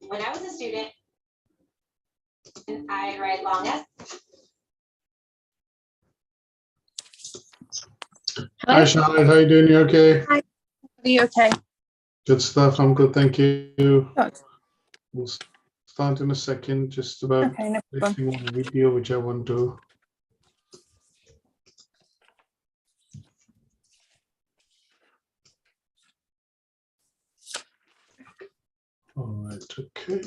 When I was a student, and I write long essays. Hi, Charlotte. How you doing? You okay? Hi. Are you okay? Good stuff. I'm good. Thank you. Good. We'll start in a second. Just about Okay, no problem. placing on video, which I want to. All right. Okay.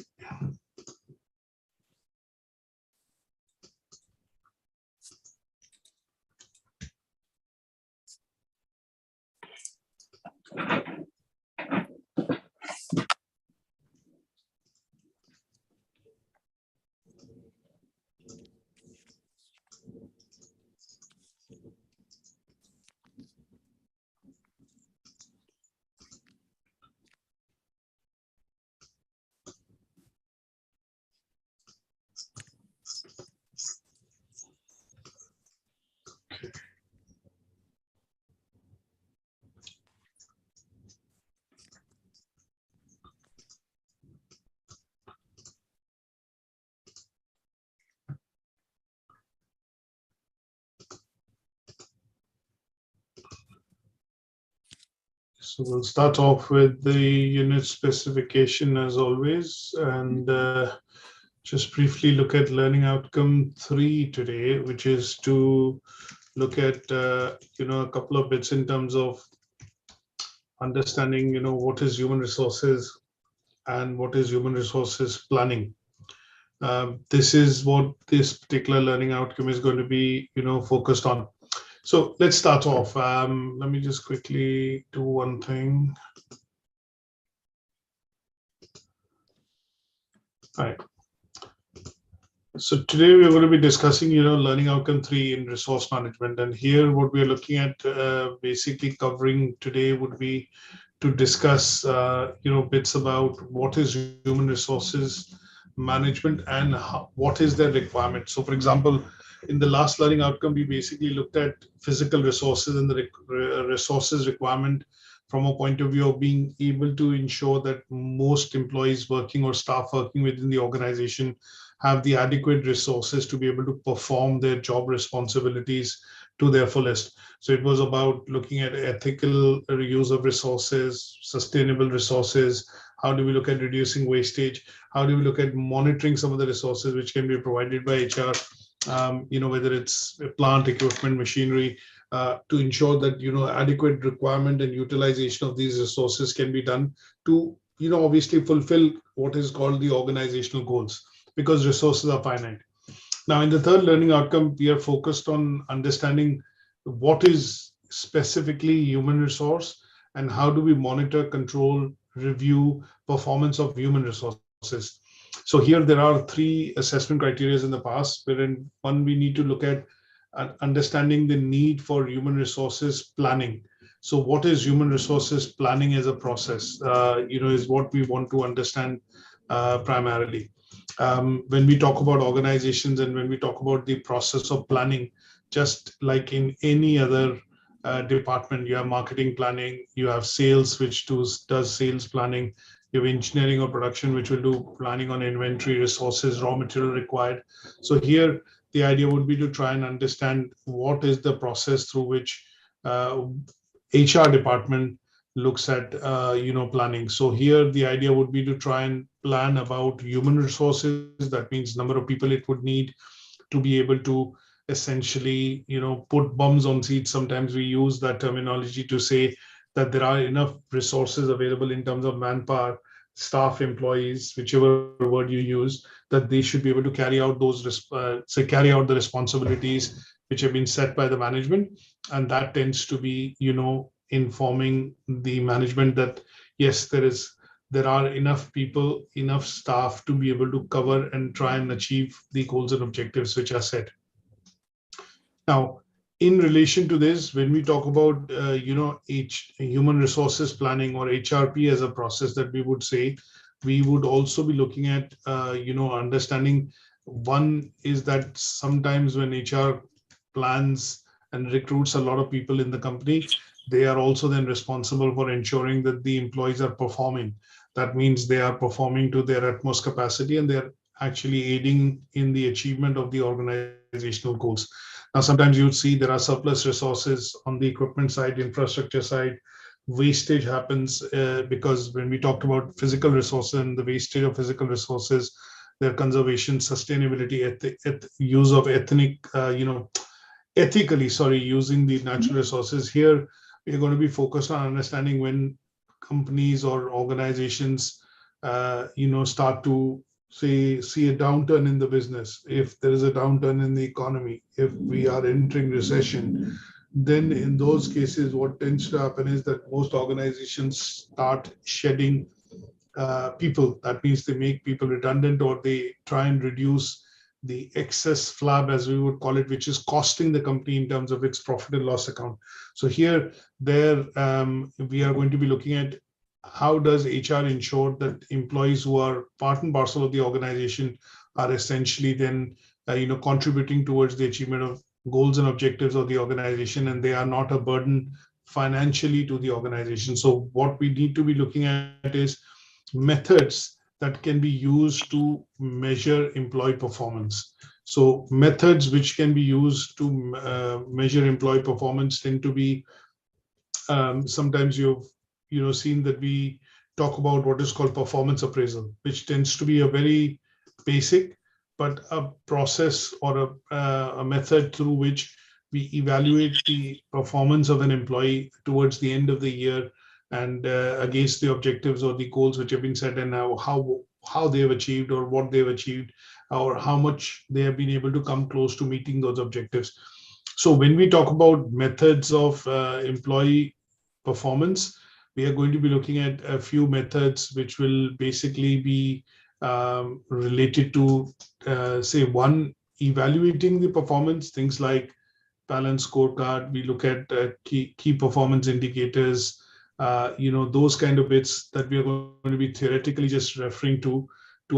So we'll start off with the unit specification as always, and just briefly look at learning outcome 3 today, which is to look at a couple of bits in terms of understanding what is human resources and what is human resources planning. This is what this particular learning outcome is going to be focused on. So let's start off. Let me just quickly do one thing. All right. So today we're going to be discussing, learning outcome 3 in resource management. And here what we're looking at basically covering today would be to discuss, bits about what is human resources management and what is their requirement. So for example, in the last learning outcome, we basically looked at physical resources and the resources requirement from a point of view of being able to ensure that most employees working or staff working within the organization have the adequate resources to be able to perform their job responsibilities to their fullest. So it was about looking at ethical use of resources, sustainable resources. How do we look at reducing wastage? How do we look at monitoring some of the resources which can be provided by HR? Whether it's plant, equipment, machinery, to ensure that adequate requirement and utilization of these resources can be done to obviously fulfill what is called the organizational goals, because resources are finite. Now, in the third learning outcome, we are focused on understanding what is specifically human resource and how do we monitor, control, review performance of human resources. So here there are 3 assessment criteria in the past, wherein one, we need to look at understanding the need for human resources planning. So what is human resources planning as a process, is what we want to understand primarily. When we talk about organizations and when we talk about the process of planning, just like in any other department, you have marketing planning, you have sales, which does sales planning, you have engineering or production, which will do planning on inventory, resources, raw material required. So here, the idea would be to try and understand what is the process through which HR department looks at planning. So here the idea would be to try and plan about human resources. That means number of people it would need to be able to essentially put bums on seats. Sometimes we use that terminology to say that there are enough resources available in terms of manpower, staff, employees, whichever word you use, that they should be able to carry out carry out the responsibilities which have been set by the management. And that tends to be informing the management that yes, there are enough people, enough staff to be able to cover and try and achieve the goals and objectives which are set. Now, in relation to this, when we talk about human resources planning or HRP as a process that we would say, we would also be looking at understanding. One is that sometimes when HR plans and recruits a lot of people in the company, they are also then responsible for ensuring that the employees are performing. That means they are performing to their utmost capacity and they're actually aiding in the achievement of the organizational goals. Now, sometimes you would see there are surplus resources on the equipment side, infrastructure side. Wastage happens because when we talked about physical resources and the wastage of physical resources, their conservation, sustainability, use of ethically, using the natural resources. Here, we're going to be focused on understanding when companies or organizations, start to see a downturn in the business. If there is a downturn in the economy, if we are entering recession, then in those cases, what tends to happen is that most organizations start shedding people. That means they make people redundant, or they try and reduce the excess flab, as we would call it, which is costing the company in terms of its profit and loss account. So here, we are going to be looking at how does HR ensure that employees who are part and parcel of the organization are essentially then contributing towards the achievement of goals and objectives of the organization, and they are not a burden financially to the organization. So what we need to be looking at is methods that can be used to measure employee performance. So methods which can be used to measure employee performance tend to be, sometimes you've seen that we talk about what is called performance appraisal, which tends to be a very basic but a process or a method through which we evaluate the performance of an employee towards the end of the year and against the objectives or the goals which have been set, and now how they have achieved or what they have achieved or how much they have been able to come close to meeting those objectives. So when we talk about methods of employee performance, we are going to be looking at a few methods which will basically be related to, one, evaluating the performance, things like balanced scorecard. We look at key performance indicators, those kind of bits that we are going to be theoretically just referring to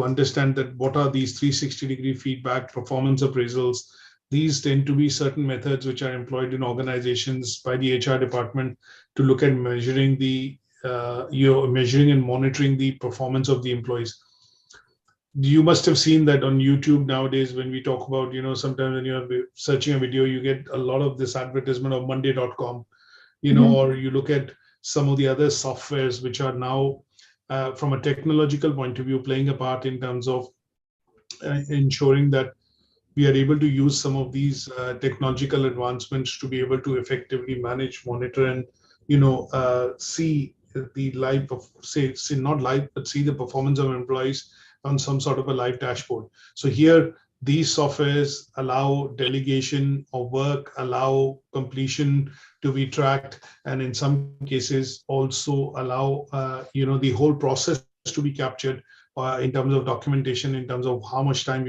understand that what are these 360-degree feedback performance appraisals. These tend to be certain methods which are employed in organizations by the HR department to look at measuring measuring and monitoring the performance of the employees. You must have seen that on YouTube nowadays when we talk about, sometimes when you're searching a video, you get a lot of this advertisement of Monday.com, or you look at some of the other softwares which are now, from a technological point of view, playing a part in terms of ensuring that we are able to use some of these technological advancements to be able to effectively manage, monitor, and see the live of not live, but see the performance of employees on some sort of a live dashboard. So here, these softwares allow delegation of work, allow completion to be tracked, and in some cases also allow the whole process to be captured in terms of documentation, in terms of how much time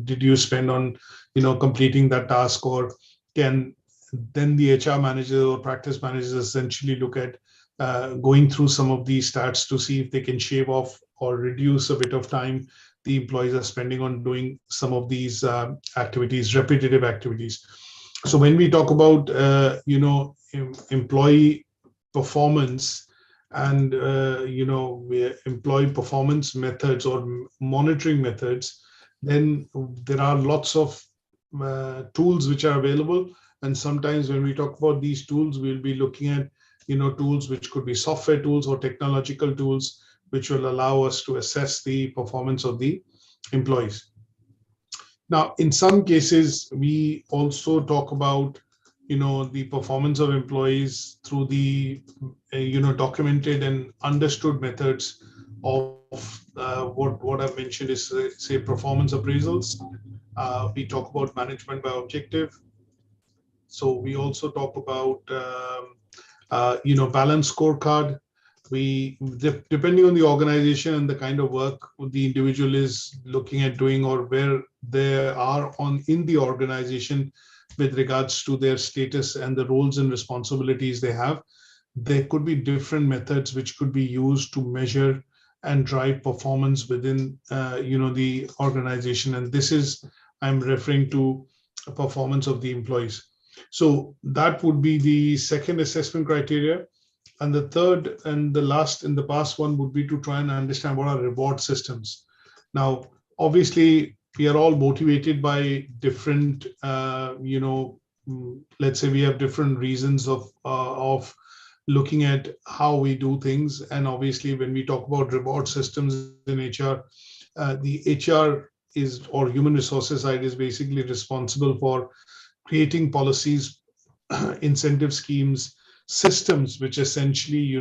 did you spend on completing that task, or can then the HR manager or practice managers essentially look at going through some of these stats to see if they can shave off or reduce a bit of time the employees are spending on doing some of these activities, repetitive activities. So when we talk about employee performance and employee performance methods or monitoring methods, then there are lots of tools which are available. And sometimes when we talk about these tools, we'll be looking at tools which could be software tools or technological tools which will allow us to assess the performance of the employees. Now, in some cases, we also talk about the performance of employees through the documented and understood methods of what I've mentioned is say performance appraisals. We talk about management by objective. So we also talk about balanced scorecard. Depending on the organization and the kind of work the individual is looking at doing, or where they are in the organization with regards to their status and the roles and responsibilities they have, there could be different methods which could be used to measure and drive performance within the organization. And this is, I'm referring to performance of the employees. So that would be the second assessment criteria. And the third and the last in the past one would be to try and understand what are reward systems. Now, obviously, we are all motivated by different, let's say we have different reasons of looking at how we do things. And obviously, when we talk about reward systems in HR, the HR is, or human resources side is basically responsible for creating policies, incentive schemes, systems which essentially,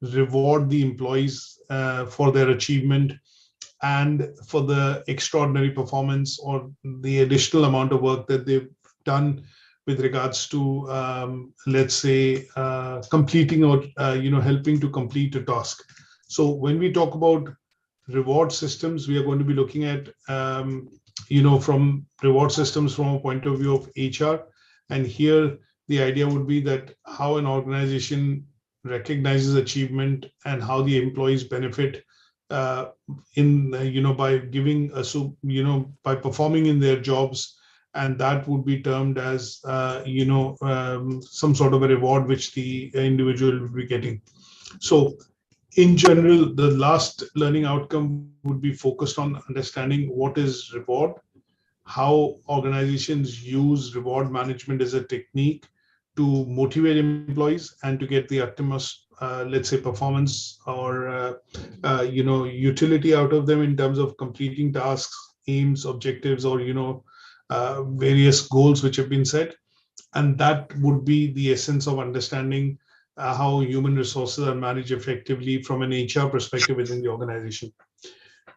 reward the employees for their achievement and for the extraordinary performance or the additional amount of work that they've done with regards to, let's say, completing or, helping to complete a task. So when we talk about reward systems, we are going to be looking at, from reward systems from a point of view of HR. And here, the idea would be that how an organization recognizes achievement and how the employees benefit by giving by performing in their jobs, and that would be termed as some sort of a reward which the individual will be getting. So in general, the last learning outcome would be focused on understanding what is reward, how organizations use reward management as a technique to motivate employees and to get the utmost, let's say, performance or utility out of them in terms of completing tasks, aims, objectives, or various goals which have been set. And that would be the essence of understanding how human resources are managed effectively from an HR perspective within the organization.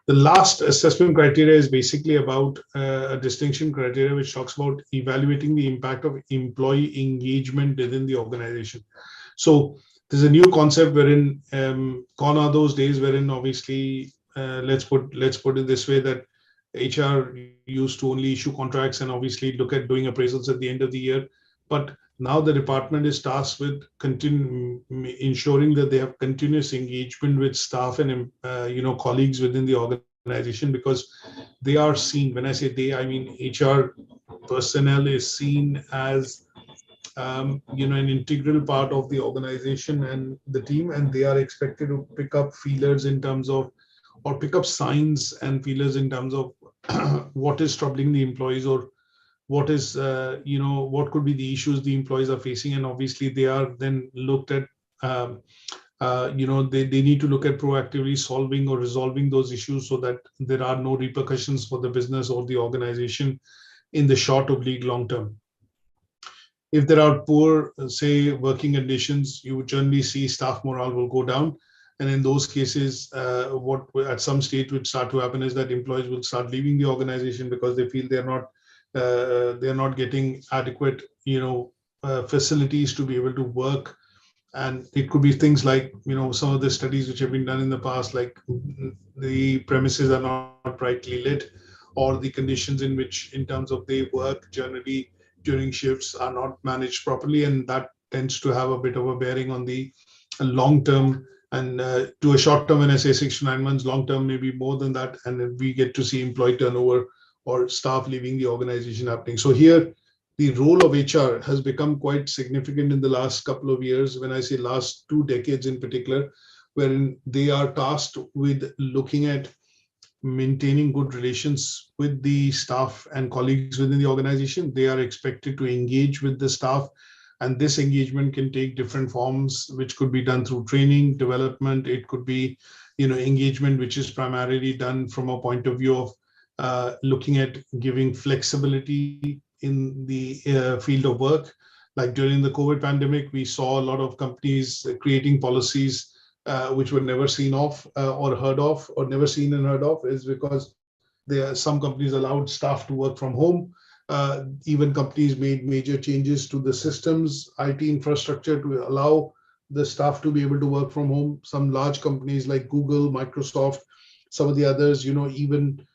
The last assessment criteria is basically about a distinction criteria which talks about evaluating the impact of employee engagement within the organization. So there's a new concept wherein gone are those days wherein obviously let's put it this way, that HR used to only issue contracts and obviously look at doing appraisals at the end of the year. But now the department is tasked with ensuring that they have continuous engagement with staff and colleagues within the organization, because they are seen, when I say they, I mean HR personnel is seen as an integral part of the organization and the team, and they are expected to pick up feelers in terms of, or pick up signs and feelers in terms of what is troubling the employees, or what is, what could be the issues the employees are facing. And obviously they are then looked at, they need to look at proactively solving or resolving those issues so that there are no repercussions for the business or the organization in the short, oblique, long term. If there are poor, say, working conditions, you would generally see staff morale will go down. And in those cases, what at some stage would start to happen is that employees will start leaving the organization because they feel they're not getting adequate, facilities to be able to work. And it could be things like, some of the studies which have been done in the past, like the premises are not brightly lit, or the conditions in which, in terms of they work generally during shifts, are not managed properly. And that tends to have a bit of a bearing on the long term. And to a short term, when I say 6 to 9 months, long term, maybe more than that. And then we get to see employee turnover or staff leaving the organization happening. So here, the role of HR has become quite significant in the last couple of years. When I say last 2 decades in particular, wherein they are tasked with looking at maintaining good relations with the staff and colleagues within the organization. They are expected to engage with the staff, and this engagement can take different forms, which could be done through training, development. It could be, engagement, which is primarily done from a point of view of looking at giving flexibility in the field of work. Like during the COVID pandemic, we saw a lot of companies creating policies which were never seen of or heard of, or never seen and heard of, is because some companies allowed staff to work from home. Even companies made major changes to the systems, IT infrastructure, to allow the staff to be able to work from home. Some large companies like Google, Microsoft, some of the others, even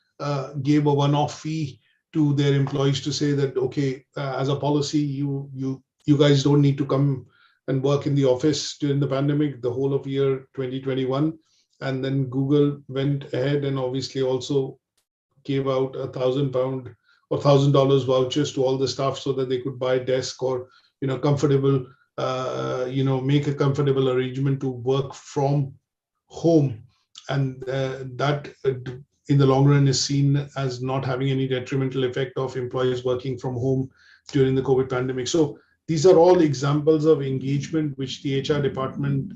gave a one-off fee to their employees to say that, okay, as a policy, you guys don't need to come and work in the office during the pandemic, the whole of year 2021. And then Google went ahead and obviously also gave out £1,000 or $1,000 vouchers to all the staff so that they could buy desk or comfortable make a comfortable arrangement to work from home, and that in the long run is seen as not having any detrimental effect of employees working from home during the COVID pandemic. So these are all examples of engagement which the HR department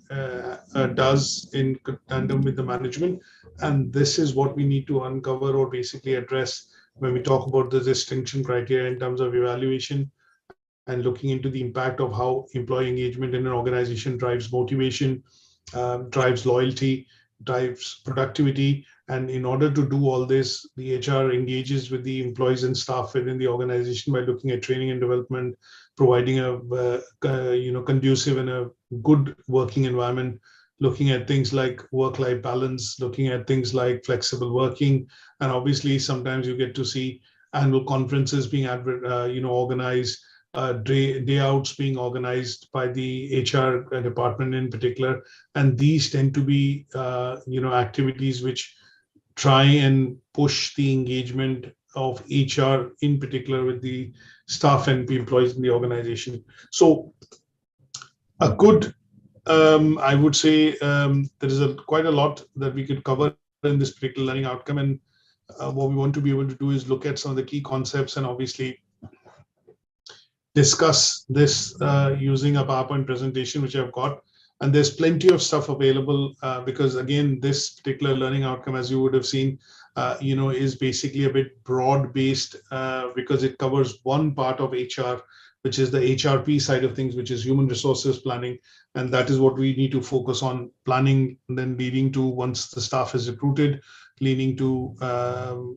does in tandem with the management. And this is what we need to uncover or basically address when we talk about the distinction criteria in terms of evaluation and looking into the impact of how employee engagement in an organization drives motivation, drives loyalty, drives productivity. And in order to do all this, the HR engages with the employees and staff within the organization by looking at training and development, providing a conducive and a good working environment, looking at things like work-life balance, looking at things like flexible working, and obviously sometimes you get to see annual conferences being organized, day outs being organized by the HR department in particular, and these tend to be activities which try and push the engagement of HR in particular with the staff and the employees in the organization. So a good, I would say there is quite a lot that we could cover in this particular learning outcome, and what we want to be able to do is look at some of the key concepts and obviously discuss this using a PowerPoint presentation which I've got. And there's plenty of stuff available because again, this particular learning outcome, as you would have seen, is basically a bit broad-based because it covers one part of HR, which is the HRP side of things, which is human resources planning. And that is what we need to focus on, planning, and then leading to, once the staff is recruited, leading to,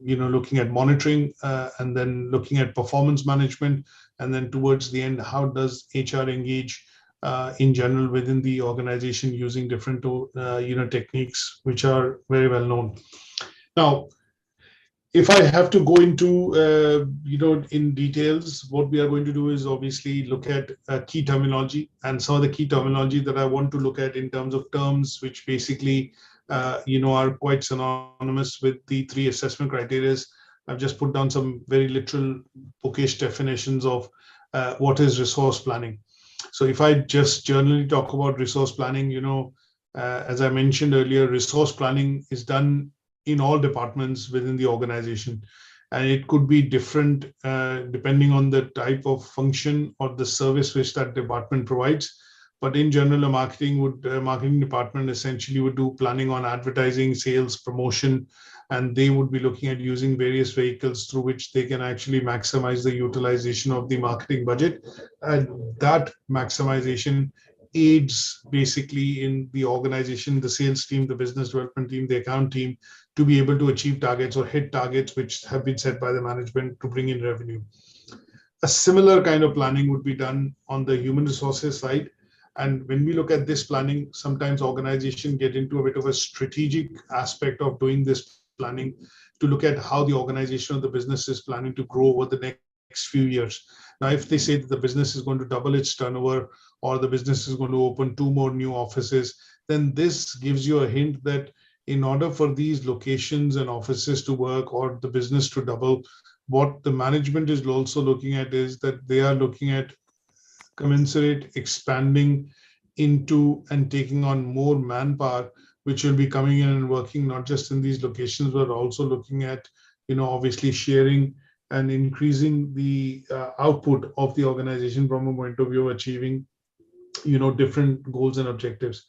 looking at monitoring and then looking at performance management. And then towards the end, how does HR engage in general within the organization using different techniques which are very well known. Now, if I have to go into in details, what we are going to do is obviously look at key terminology, and some of the key terminology that I want to look at in terms of terms which basically are quite synonymous with the 3 assessment criteria. I've just put down some very literal bookish definitions of what is resource planning. So if I just generally talk about resource planning, as I mentioned earlier, resource planning is done in all departments within the organization. And it could be different depending on the type of function or the service which that department provides. But in general, a marketing department essentially would do planning on advertising, sales, promotion, and they would be looking at using various vehicles through which they can actually maximize the utilization of the marketing budget. And that maximization aids basically in the organization, the sales team, the business development team, the account team, to be able to achieve targets or hit targets which have been set by the management to bring in revenue. A similar kind of planning would be done on the human resources side. And when we look at this planning, sometimes organizations get into a bit of a strategic aspect of doing this planning to look at how the organization or the business is planning to grow over the next few years. Now, if they say that the business is going to double its turnover or the business is going to open 2 more new offices, then this gives you a hint that in order for these locations and offices to work or the business to double, what the management is also looking at is that they are looking at commensurate expanding into and taking on more manpower, which will be coming in and working not just in these locations, but also looking at, obviously sharing and increasing the output of the organization from a point of view of achieving, different goals and objectives.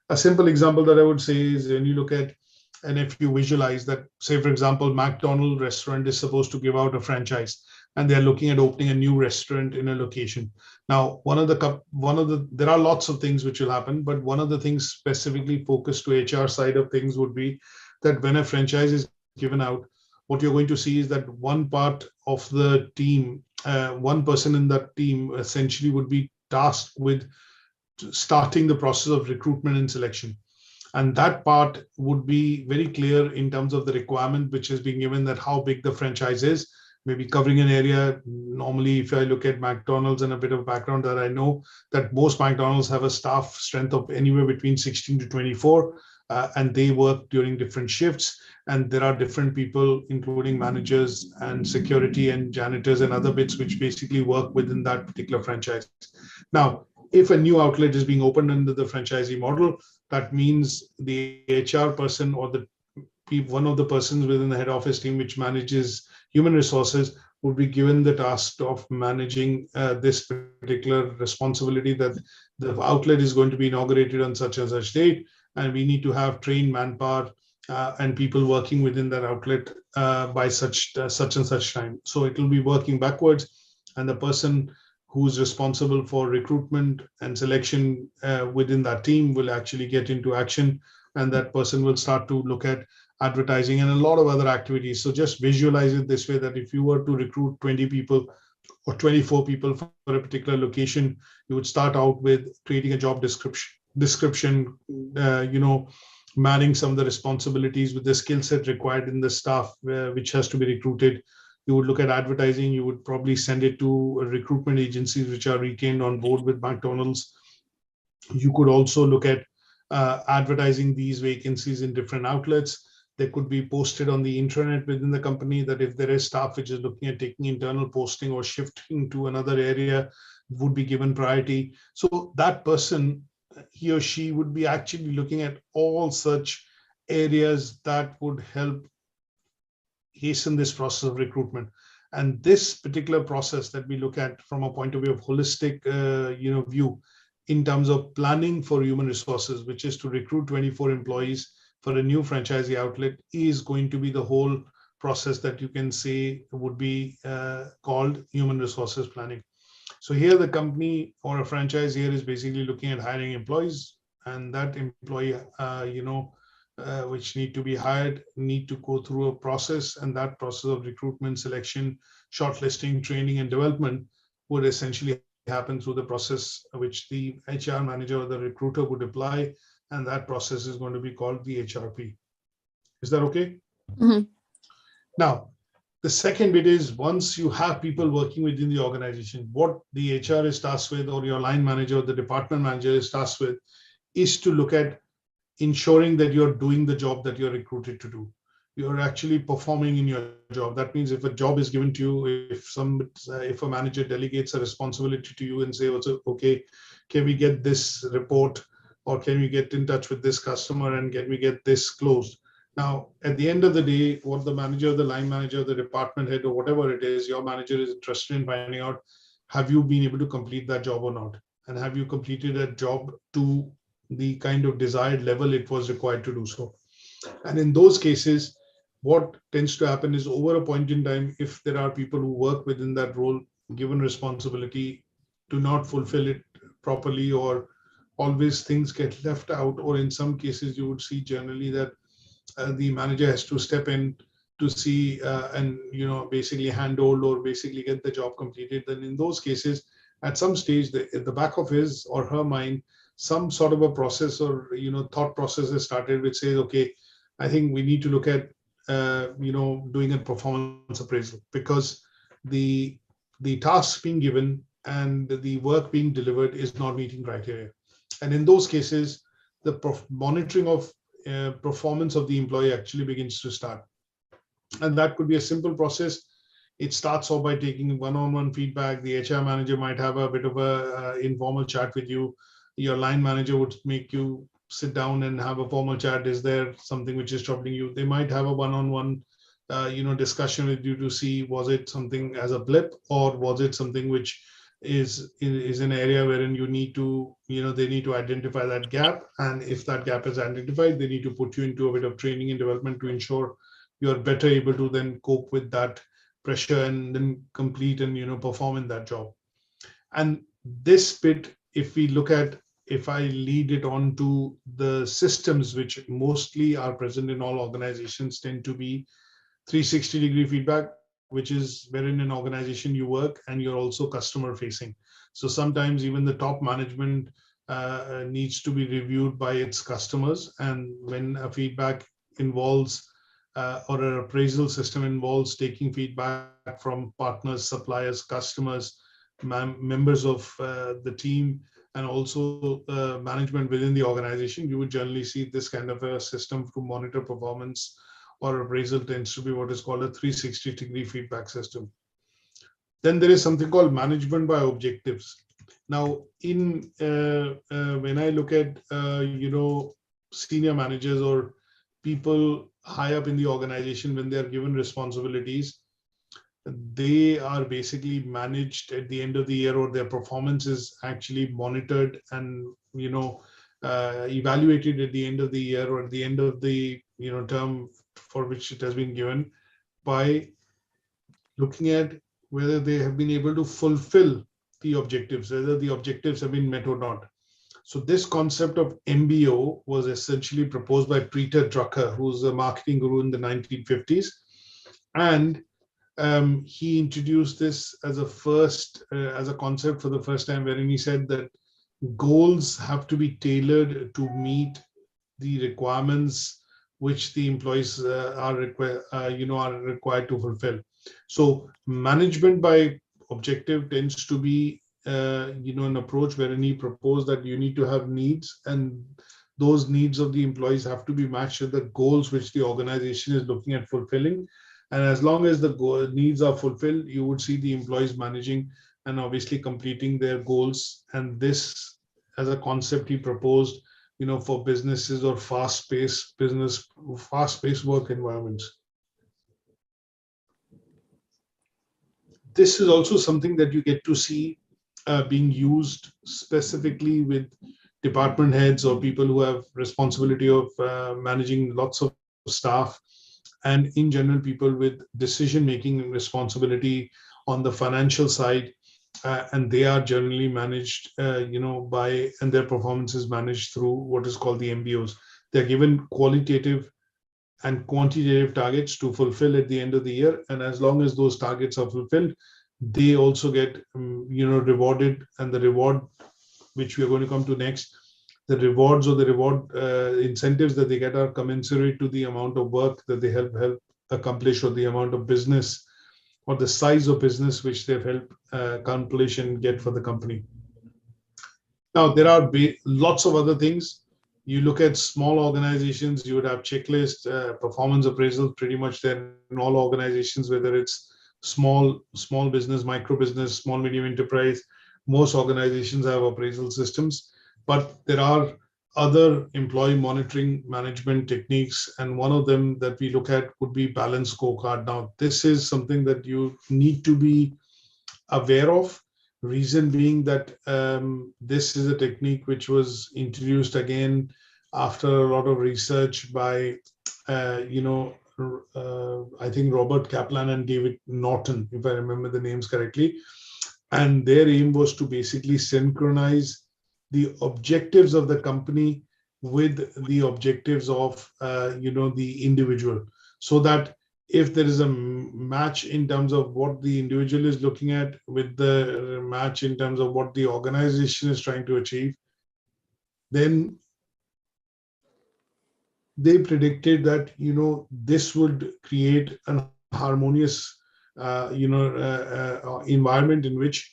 A simple example that I would say is when you look at, and if you visualize that, say, for example, McDonald's restaurant is supposed to give out a franchise and they're looking at opening a new restaurant in a location. Now, there are lots of things which will happen, but one of the things specifically focused to HR side of things would be that when a franchise is given out, what you're going to see is that one part of the team, one person in that team essentially would be tasked with starting the process of recruitment and selection. And that part would be very clear in terms of the requirement which is being given, that how big the franchise is, maybe covering an area. Normally, if I look at McDonald's and a bit of background that I know, that most McDonald's have a staff strength of anywhere between 16 to 24, and they work during different shifts. And there are different people, including managers and security and janitors and other bits, which basically work within that particular franchise. Now, If a new outlet is being opened under the franchisee model, that means the HR person or one of the persons within the head office team which manages human resources would be given the task of managing this particular responsibility, that the outlet is going to be inaugurated on such and such date, and we need to have trained manpower and people working within that outlet by such and such time. So it will be working backwards, and the person who's responsible for recruitment and selection within that team will actually get into action, and that person will start to look at advertising and a lot of other activities. So just visualize it this way, that if you were to recruit 20 people or 24 people for a particular location, you would start out with creating a job description, marrying some of the responsibilities with the skill set required in the staff which has to be recruited. You would look at advertising. You would probably send it to recruitment agencies which are retained on board with McDonald's. You could also look at advertising these vacancies in different outlets. They could be posted on the intranet within the company, that if there is staff which is looking at taking internal posting or shifting to another area, would be given priority. So that person, he or she, would be actually looking at all such areas that would help hasten this process of recruitment. And this particular process that we look at from a point of view of holistic view in terms of planning for human resources, which is to recruit 24 employees for a new franchisee outlet, is going to be the whole process that you can say would be called human resources planning. So here the company or a franchisor is basically looking at hiring employees, and that employee, which need to be hired, need to go through a process, and that process of recruitment, selection, shortlisting, training, and development would essentially happen through the process which the HR manager or the recruiter would apply, and that process is going to be called the HRP. Is that okay? Mm-hmm. Now, the second bit is, once you have people working within the organization, what the HR is tasked with, or your line manager or the department manager is tasked with, is to look at ensuring that you're doing the job that you're recruited to do. You're actually performing in your job. That means if a job is given to you, if a manager delegates a responsibility to you and say, okay, can we get this report, or can we get in touch with this customer, and can we get this closed? Now, at the end of the day, what the manager, the line manager, the department head, or whatever it is, your manager is interested in finding out, have you been able to complete that job or not? And have you completed that job to the kind of desired level it was required to do so? And in those cases, what tends to happen is, over a point in time, if there are people who work within that role, given responsibility, do not fulfill it properly, or always things get left out, or in some cases you would see generally that the manager has to step in to see and basically handhold or basically get the job completed, then in those cases, at some stage, at the back of his or her mind, some sort of a process or thought process is started, which says, okay, I think we need to look at doing a performance appraisal, because the task being given and the work being delivered is not meeting criteria. And in those cases, the monitoring of performance of the employee actually begins to start. And that could be a simple process. It starts off by taking one-on-one feedback. The HR manager might have a bit of a informal chat with you. Your line manager would make you sit down and have a formal chat. Is there something which is troubling you? They might have a one-on-one discussion with you to see, was it something as a blip, or was it something which is an area wherein you need to, they need to identify that gap. And if that gap is identified, they need to put you into a bit of training and development to ensure you're better able to then cope with that pressure and then complete and perform in that job. And this bit, if I lead it on to the systems which mostly are present in all organizations, tend to be 360-degree feedback, which is wherein an organization you work and you're also customer facing. So sometimes even the top management needs to be reviewed by its customers. And when a feedback involves or an appraisal system involves taking feedback from partners, suppliers, customers, members of the team, and also management within the organization, you would generally see this kind of a system to monitor performance or appraisal tends to be what is called a 360-degree feedback system. Then there is something called management by objectives. Now, when I look at senior managers or people high up in the organization, when they are given responsibilities, they are basically managed at the end of the year, or their performance is actually monitored and evaluated at the end of the year or at the end of the term for which it has been given, by looking at whether they have been able to fulfill the objectives, whether the objectives have been met or not. So this concept of MBO was essentially proposed by Peter Drucker, who's a marketing guru in the 1950s. And he introduced this as a concept for the first time, wherein he said that goals have to be tailored to meet the requirements which the employees are required to fulfill. So management by objective tends to be an approach wherein he proposed that you need to have needs, and those needs of the employees have to be matched with the goals which the organization is looking at fulfilling. And as long as the needs are fulfilled, you would see the employees managing and obviously completing their goals. And this, as a concept, he proposed, for businesses or fast-paced work environments. This is also something that you get to see being used specifically with department heads or people who have responsibility of managing lots of staff, and in general people with decision-making responsibility on the financial side, and they are generally managed by, and their performance is managed through what is called the MBOs. They're given qualitative and quantitative targets to fulfill at the end of the year, and as long as those targets are fulfilled, they also get rewarded. And the reward, which we are going to come to next, the rewards or the reward incentives that they get are commensurate to the amount of work that they help accomplish, or the amount of business or the size of business which they've helped accomplish and get for the company. Now, there are lots of other things. You look at small organizations, you would have checklists, performance appraisals, pretty much there in all organizations, whether it's small business, micro business, small, medium enterprise. Most organizations have appraisal systems, but there are other employee monitoring management techniques, and one of them that we look at would be balanced scorecard. Now, this is something that you need to be aware of. Reason being that this is a technique which was introduced again after a lot of research by, I think Robert Kaplan and David Norton, if I remember the names correctly. And their aim was to basically synchronize the objectives of the company with the objectives of, the individual, so that if there is a match in terms of what the individual is looking at with the match in terms of what the organization is trying to achieve, then they predicted that, this would create an harmonious, environment in which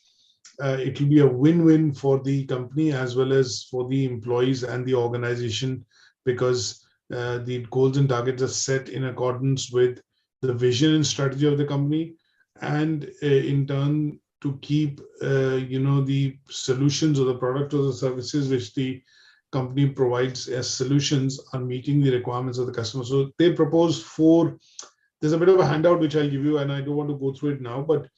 it will be a win-win for the company as well as for the employees and the organization, because the goals and targets are set in accordance with the vision and strategy of the company, and in turn to keep the solutions or the product or the services which the company provides as solutions are meeting the requirements of the customer. So they propose 4. There's a bit of a handout which I'll give you, and I don't want to go through it now, but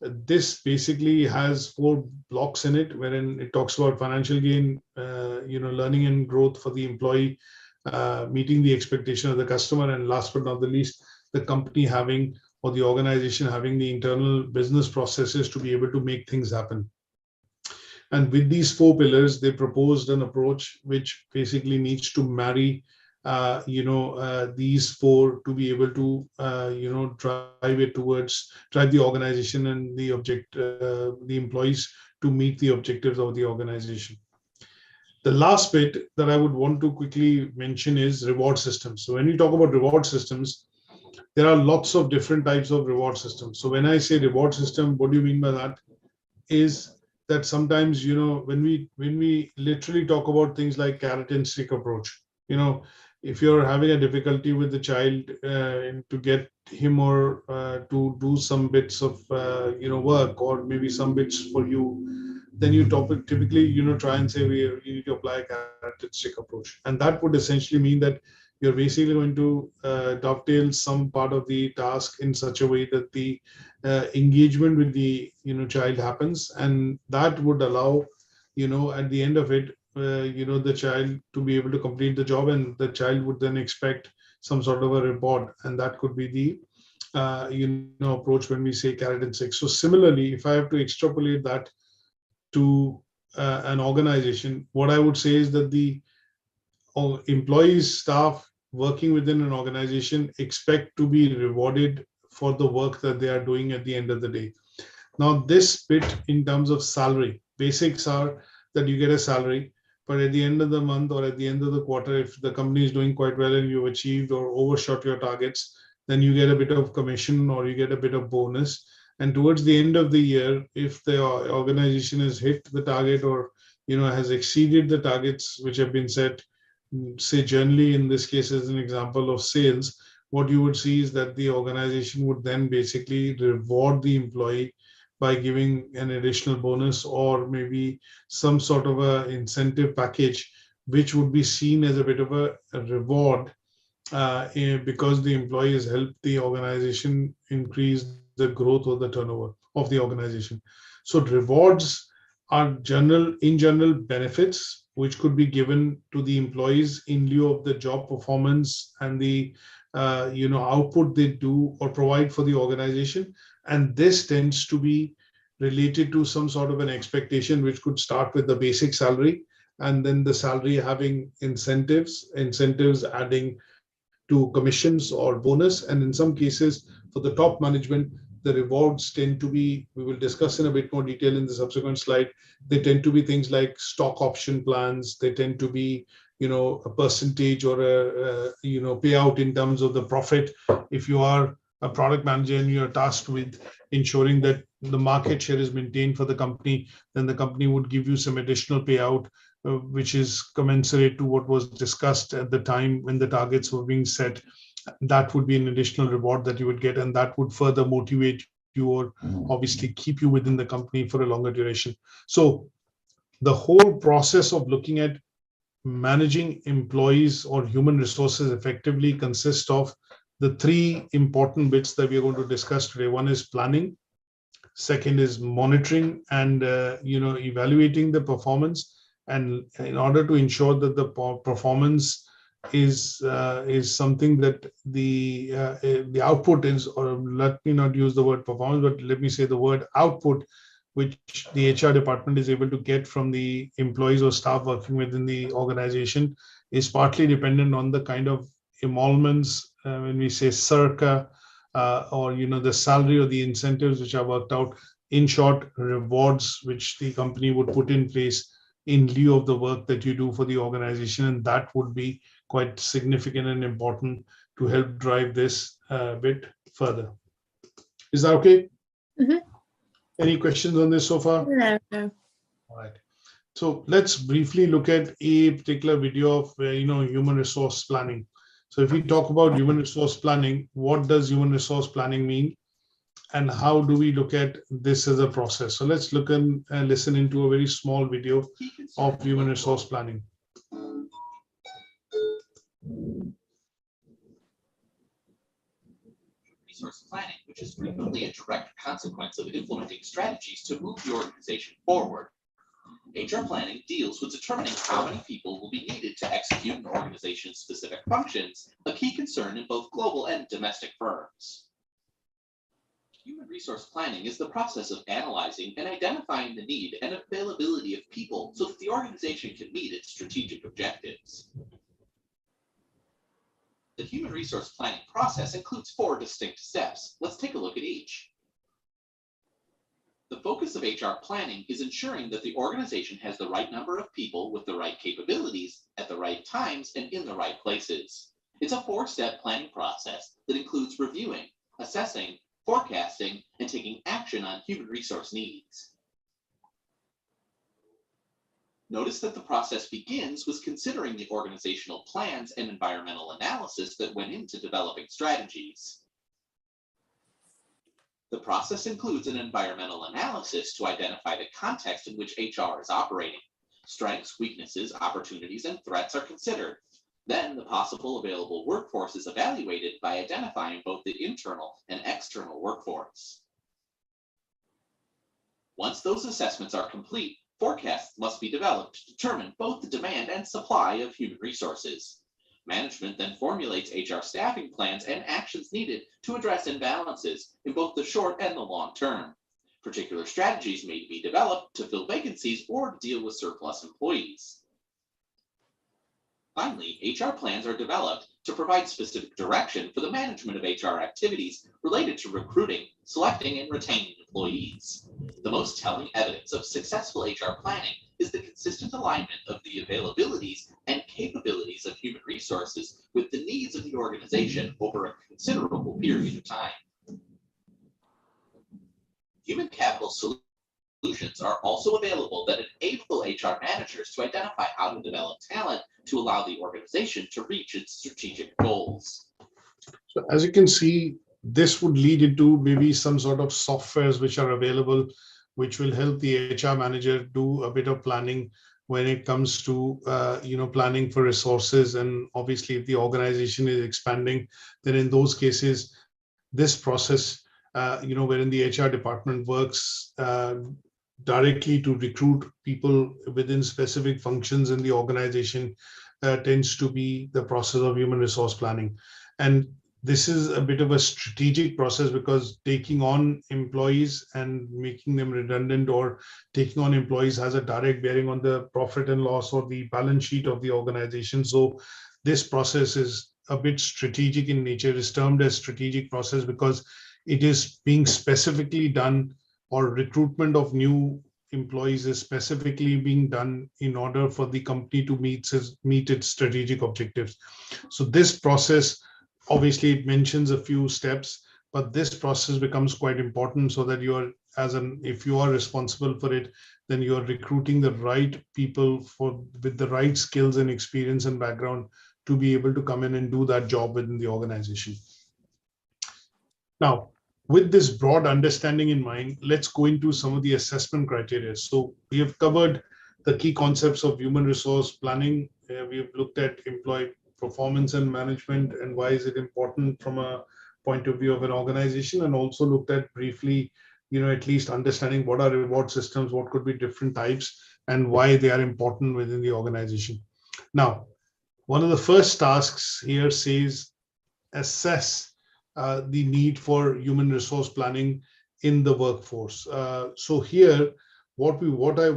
this basically has 4 blocks in it, wherein it talks about financial gain, learning and growth for the employee, meeting the expectation of the customer, and last but not the least, the company having, or the organization having, the internal business processes to be able to make things happen. And with these 4 pillars, they proposed an approach which basically needs to marry these 4 to be able to drive the organization and the employees to meet the objectives of the organization. The last bit that I would want to quickly mention is reward systems. So when we talk about reward systems, there are lots of different types of reward systems. So when I say reward system, what do you mean by that? Is that sometimes, when we literally talk about things like carrot and stick approach, if you're having a difficulty with the child to get him or to do some bits of work, or maybe some bits for you, then you typically, try and say you need to apply a characteristic approach. And that would essentially mean that you're basically going to dovetail some part of the task in such a way that the engagement with the child happens, and that would allow at the end of it the child to be able to complete the job, and the child would then expect some sort of a reward, and that could be the approach when we say carrot and stick. So similarly, if I have to extrapolate that to an organization, what I would say is that the employees, staff working within an organization expect to be rewarded for the work that they are doing at the end of the day. Now, this bit in terms of salary, basics are that you get a salary, but at the end of the month or at the end of the quarter, if the company is doing quite well and you've achieved or overshot your targets, then you get a bit of commission or you get a bit of bonus. And towards the end of the year, if the organization has hit the target or has exceeded the targets which have been set, say generally in this case as an example of sales, what you would see is that the organization would then basically reward the employee by giving an additional bonus or maybe some sort of a incentive package, which would be seen as a bit of a reward because the employee has helped the organization increase the growth or the turnover of the organization. So rewards are in general benefits which could be given to the employees in lieu of the job performance and the output they do or provide for the organization. And this tends to be related to some sort of an expectation, which could start with the basic salary and then the salary having incentives adding to commissions or bonus. And in some cases, for the top management, the rewards tend to be, we will discuss in a bit more detail in the subsequent slide, they tend to be things like stock option plans. They tend to be, a percentage or a payout in terms of the profit. If you are a product manager and you're tasked with ensuring that the market share is maintained for the company, then the company would give you some additional payout, which is commensurate to what was discussed at the time when the targets were being set. That would be an additional reward that you would get, and that would further motivate you or obviously keep you within the company for a longer duration. So the whole process of looking at managing employees or human resources effectively consists of the three important bits that we are going to discuss today. One is planning, second is monitoring and evaluating the performance, and in order to ensure that the performance is something that the output is, or let me not use the word performance, but let me say the word output, which the HR department is able to get from the employees or staff working within the organization, is partly dependent on the kind of emoluments, when we say circa, or the salary or the incentives which are worked out. In short, rewards which the company would put in place in lieu of the work that you do for the organization, and that would be quite significant and important to help drive this bit further. Is that okay? Mm-hmm. Any questions on this so far? No. All right. So let's briefly look at a particular video of human resource planning. So if we talk about human resource planning, what does human resource planning mean? And how do we look at this as a process? So let's look and listen into a very small video of human resource planning. Resource planning, which is frequently a direct consequence of implementing strategies to move the organization forward. HR planning deals with determining how many people will be needed to execute an organization's specific functions, a key concern in both global and domestic firms. Human resource planning is the process of analyzing and identifying the need and availability of people so that the organization can meet its strategic objectives. The human resource planning process includes 4 distinct steps. Let's take a look at each. The focus of HR planning is ensuring that the organization has the right number of people with the right capabilities at the right times and in the right places. It's a 4-step planning process that includes reviewing, assessing, forecasting, and taking action on human resource needs. Notice that the process begins with considering the organizational plans and environmental analysis that went into developing strategies. The process includes an environmental analysis to identify the context in which HR is operating. Strengths, weaknesses, opportunities, and threats are considered. Then the possible available workforce is evaluated by identifying both the internal and external workforce. Once those assessments are complete, forecasts must be developed to determine both the demand and supply of human resources. Management then formulates HR staffing plans and actions needed to address imbalances in both the short and the long term. Particular strategies may be developed to fill vacancies or deal with surplus employees. Finally, HR plans are developed to provide specific direction for the management of HR activities related to recruiting, selecting, and retaining employees. The most telling evidence of successful HR planning is the consistent alignment of the availabilities and capabilities of human resources with the needs of the organization over a considerable period of time. Human capital solutions are also available that enable HR managers to identify how to develop talent to allow the organization to reach its strategic goals. So as you can see, this would lead into maybe some sort of softwares which are available, which will help the HR manager do a bit of planning when it comes to planning for resources. And obviously, if the organization is expanding, then in those cases, this process, wherein the HR department works directly to recruit people within specific functions in the organization, tends to be the process of human resource planning. And this is a bit of a strategic process because taking on employees and making them redundant or taking on employees has a direct bearing on the profit and loss or the balance sheet of the organization. So this process is a bit strategic in nature. It's termed as strategic process because it is being specifically done, or recruitment of new employees is specifically being done in order for the company to meet its strategic objectives. So this process, obviously it mentions a few steps, but this process becomes quite important so that if you are responsible for it, then you are recruiting the right people with the right skills and experience and background to be able to come in and do that job within the organization. Now, with this broad understanding in mind, let's go into some of the assessment criteria. So we have covered the key concepts of human resource planning. We've looked at employee performance and management and why is it important from a point of view of an organization, and also looked at briefly, at least understanding what are reward systems, what could be different types, and why they are important within the organization. Now, one of the first tasks here says assess the need for human resource planning in the workforce. So here, what I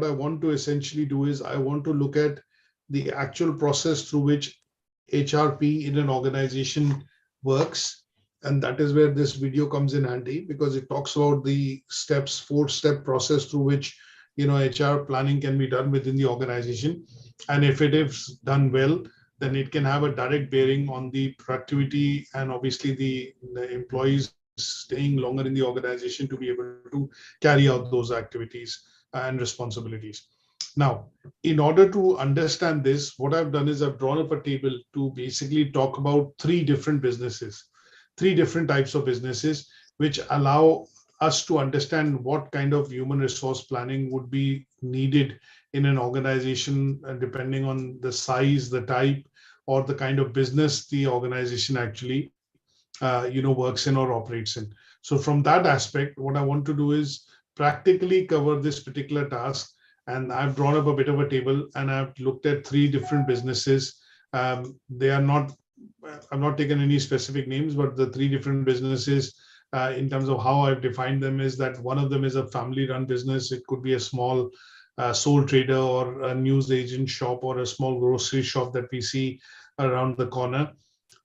want to essentially do is I want to look at the actual process through which HRP in an organization works, and that is where this video comes in handy because it talks about the steps, 4-step process through which HR planning can be done within the organization, and if it is done well, then it can have a direct bearing on the productivity and obviously the employees staying longer in the organization to be able to carry out those activities and responsibilities. Now, in order to understand this, what I've done is I've drawn up a table to basically talk about 3 different businesses, 3 different types of businesses, which allow us to understand what kind of human resource planning would be needed in an organization, depending on the size, the type, or the kind of business the organization actually works in or operates in. So from that aspect, what I want to do is practically cover this particular task. And I've drawn up a bit of a table and I've looked at 3 different businesses. They are not, I've not taken any specific names, but the 3 different businesses in terms of how I've defined them is that one of them is a family run business. It could be a small sole trader or a news agent shop or a small grocery shop that we see around the corner.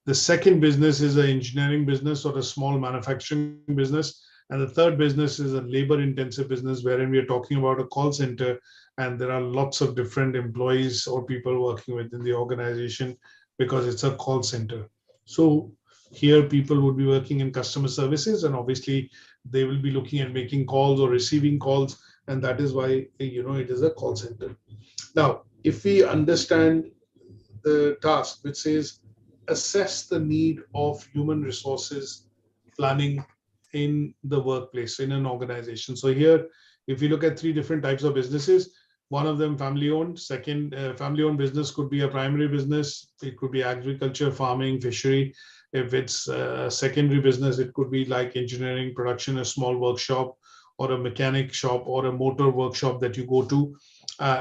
The second business is an engineering business or a small manufacturing business. And the third business is a labor intensive business wherein we are talking about a call center and there are lots of different employees or people working within the organization because it's a call center. So here people would be working in customer services and obviously they will be looking at making calls or receiving calls, and that is why it is a call center. Now, if we understand the task which says assess the need of human resources planning in the workplace, in an organization. So here, if you look at three different types of businesses, one of them family-owned. Second, family-owned business could be a primary business. It could be agriculture, farming, fishery. If it's a secondary business, it could be like engineering, production, a small workshop, or a mechanic shop, or a motor workshop that you go to.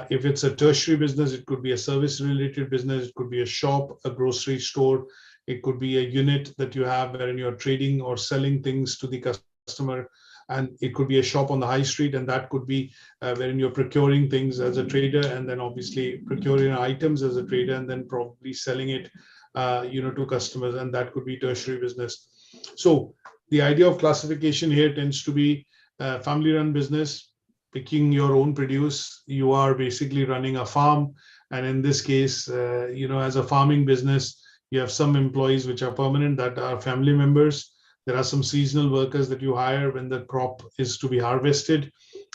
If it's a tertiary business, it could be a service-related business. It could be a shop, a grocery store. It could be a unit that you have wherein you're trading or selling things to the customer. And it could be a shop on the high street, and that could be wherein you're procuring things as a trader, and then obviously procuring items as a trader, and then probably selling it, to customers, and that could be tertiary business. So the idea of classification here tends to be family-run business, picking your own produce. You are basically running a farm, and in this case, as a farming business, you have some employees which are permanent that are family members. There are some seasonal workers that you hire when the crop is to be harvested,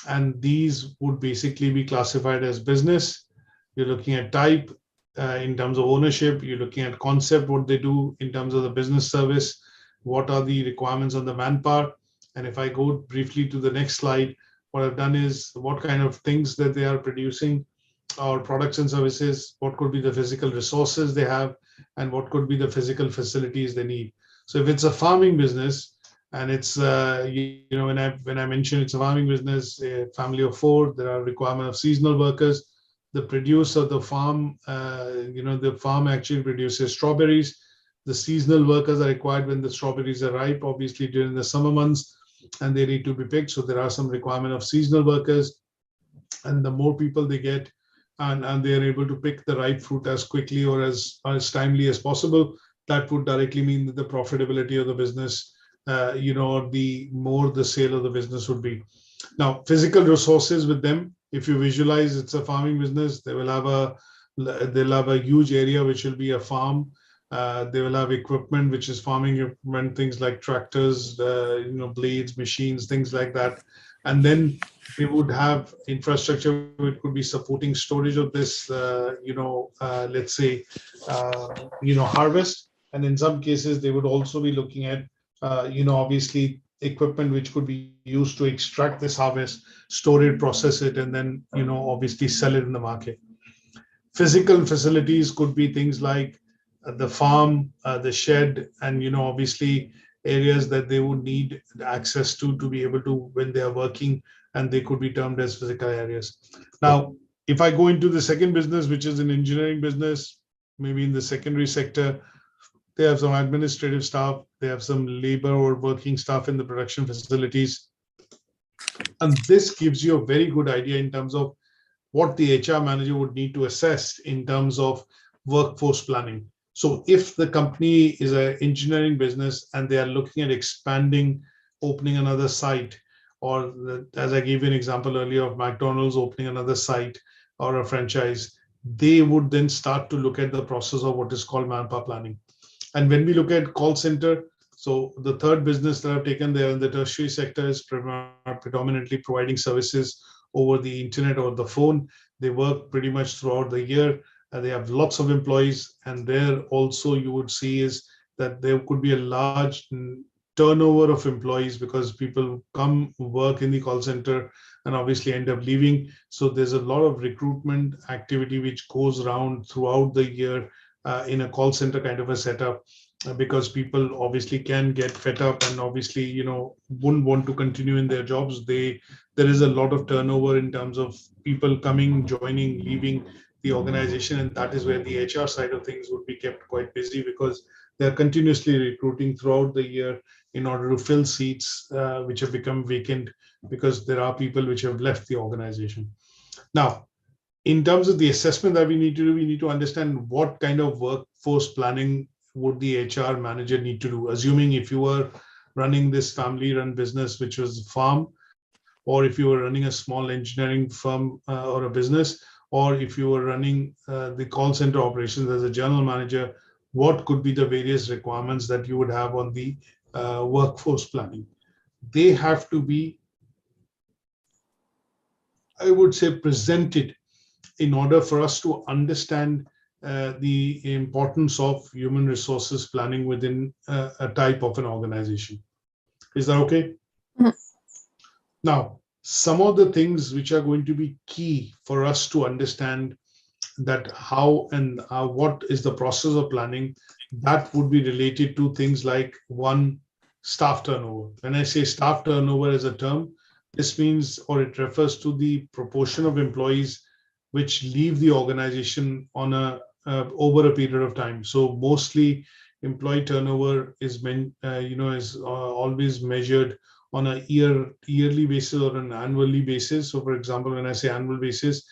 and these would basically be classified as business. You're looking at type in terms of ownership. You're looking at concept, what they do in terms of the business service, what are the requirements on the manpower. And if I go briefly to the next slide, what I've done is what kind of things that they are producing, or products and services, what could be the physical resources they have, and what could be the physical facilities they need. So if it's a farming business, and it's when I mention it's a farming business, a family of 4, there are requirement of seasonal workers. The produce of the farm, the farm actually produces strawberries. The seasonal workers are required when the strawberries are ripe, obviously during the summer months, and they need to be picked. So there are some requirement of seasonal workers, and the more people they get, and they are able to pick the ripe fruit as quickly or as timely as possible, that would directly mean that the profitability of the business, the more the sale of the business would be. Now, physical resources with them, if you visualize it's a farming business, they'll have a huge area which will be a farm. They will have equipment which is farming equipment, things like tractors, blades, machines, things like that. And then we would have infrastructure. It could be supporting storage of this, let's say, harvest. And in some cases, they would also be looking at, obviously, equipment which could be used to extract this harvest, store it, process it, and then, obviously sell it in the market. Physical facilities could be things like the farm, the shed, and, obviously, areas that they would need access to be able to when they are working, and they could be termed as physical areas. Now, if I go into the second business, which is an engineering business, maybe in the secondary sector, they have some administrative staff, they have some labor or working staff in the production facilities. And this gives you a very good idea in terms of what the HR manager would need to assess in terms of workforce planning. So if the company is an engineering business and they are looking at expanding, opening another site, or as I gave you an example earlier of McDonald's opening another site or a franchise, they would then start to look at the process of what is called manpower planning. And when we look at call center, so the third business that I've taken there in the tertiary sector is predominantly providing services over the internet or the phone. They work pretty much throughout the year. They have lots of employees, and there also you would see is that there could be a large turnover of employees because people come work in the call center and obviously end up leaving. So there's a lot of recruitment activity which goes around throughout the year in a call center kind of a setup, because people obviously can get fed up and obviously wouldn't want to continue in their jobs. There is a lot of turnover in terms of people coming, joining, leaving the organization, and that is where the HR side of things would be kept quite busy because they're continuously recruiting throughout the year in order to fill seats which have become vacant because there are people which have left the organization. Now, in terms of the assessment that we need to do, we need to understand what kind of workforce planning would the HR manager need to do, assuming if you were running this family-run business, which was a farm, or if you were running a small engineering firm or a business, or if you were running the call center operations as a general manager, what could be the various requirements that you would have on the workforce planning? They have to be, I would say, presented in order for us to understand the importance of human resources planning within a type of an organization. Is that okay? Mhm. Now, some of the things which are going to be key for us to understand that how and what is the process of planning, that would be related to things like one, staff turnover. When I say staff turnover as a term, this means, or it refers to the proportion of employees which leave the organization on a over a period of time. So mostly employee turnover is always measured on a yearly basis or an annually basis. So for example, when I say annual basis,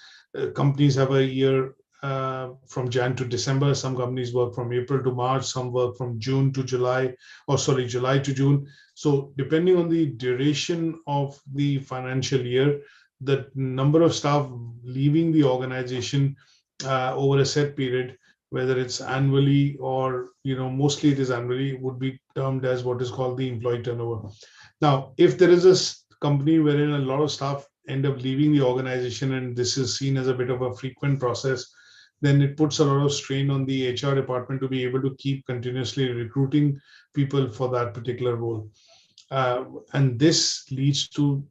companies have a year from Jan to December. Some companies work from April to March. Some work from June to July, or sorry, July to June. So depending on the duration of the financial year, the number of staff leaving the organization over a set period, whether it's annually or mostly it is annually, would be termed as what is called the employee turnover. Now, if there is a company wherein a lot of staff end up leaving the organization and this is seen as a bit of a frequent process, then it puts a lot of strain on the HR department to be able to keep continuously recruiting people for that particular role. And this leads to,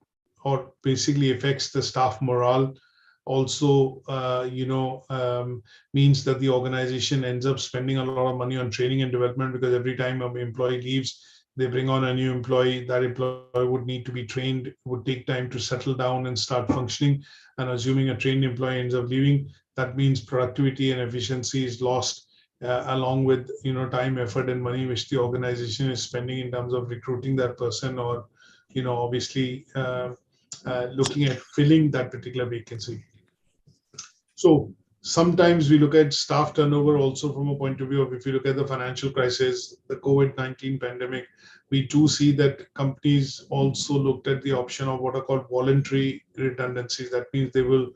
or basically affects the staff morale. Also, means that the organization ends up spending a lot of money on training and development, because every time an employee leaves, they bring on a new employee. That employee would need to be trained, would take time to settle down and start functioning. And assuming a trained employee ends up leaving, that means productivity and efficiency is lost, along with time, effort, and money which the organization is spending in terms of recruiting that person, or obviously looking at filling that particular vacancy. So sometimes we look at staff turnover also from a point of view of, if you look at the financial crisis, the COVID-19 pandemic, we do see that companies also looked at the option of what are called voluntary redundancies. That means they will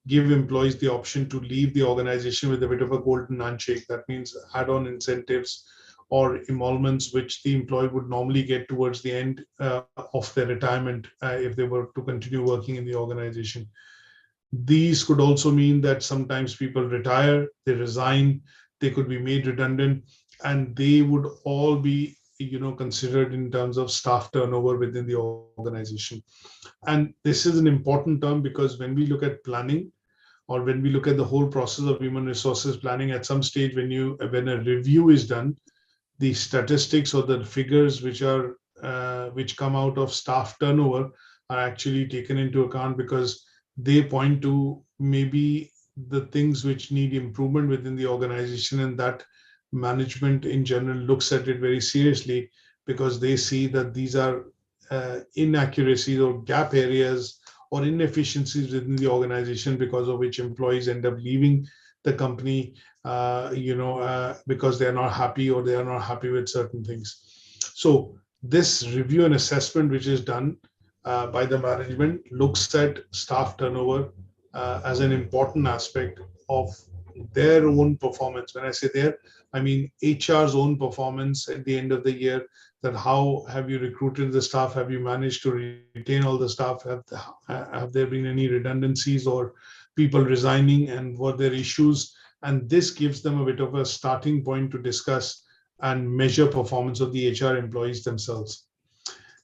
give employees the option to leave the organization with a bit of a golden handshake. That means add-on incentives or emoluments which the employee would normally get towards the end of their retirement if they were to continue working in the organization. These could also mean that sometimes people retire, they resign, they could be made redundant, and they would all be considered in terms of staff turnover within the organization. And this is an important term, because when we look at planning, or when we look at the whole process of human resources planning, at some stage when a review is done, the statistics or the figures which come out of staff turnover are actually taken into account, because they point to maybe the things which need improvement within the organization, and that management in general looks at it very seriously, because they see that these are inaccuracies or gap areas or inefficiencies within the organization, because of which employees end up leaving the company, because they are not happy, or they are not happy with certain things. So this review and assessment which is done by the management looks at staff turnover as an important aspect of their own performance. When I say their, I mean HR's own performance at the end of the year, that how have you recruited the staff? Have you managed to retain all the staff? Have there been any redundancies or people resigning, and what their issues? And this gives them a bit of a starting point to discuss and measure performance of the HR employees themselves.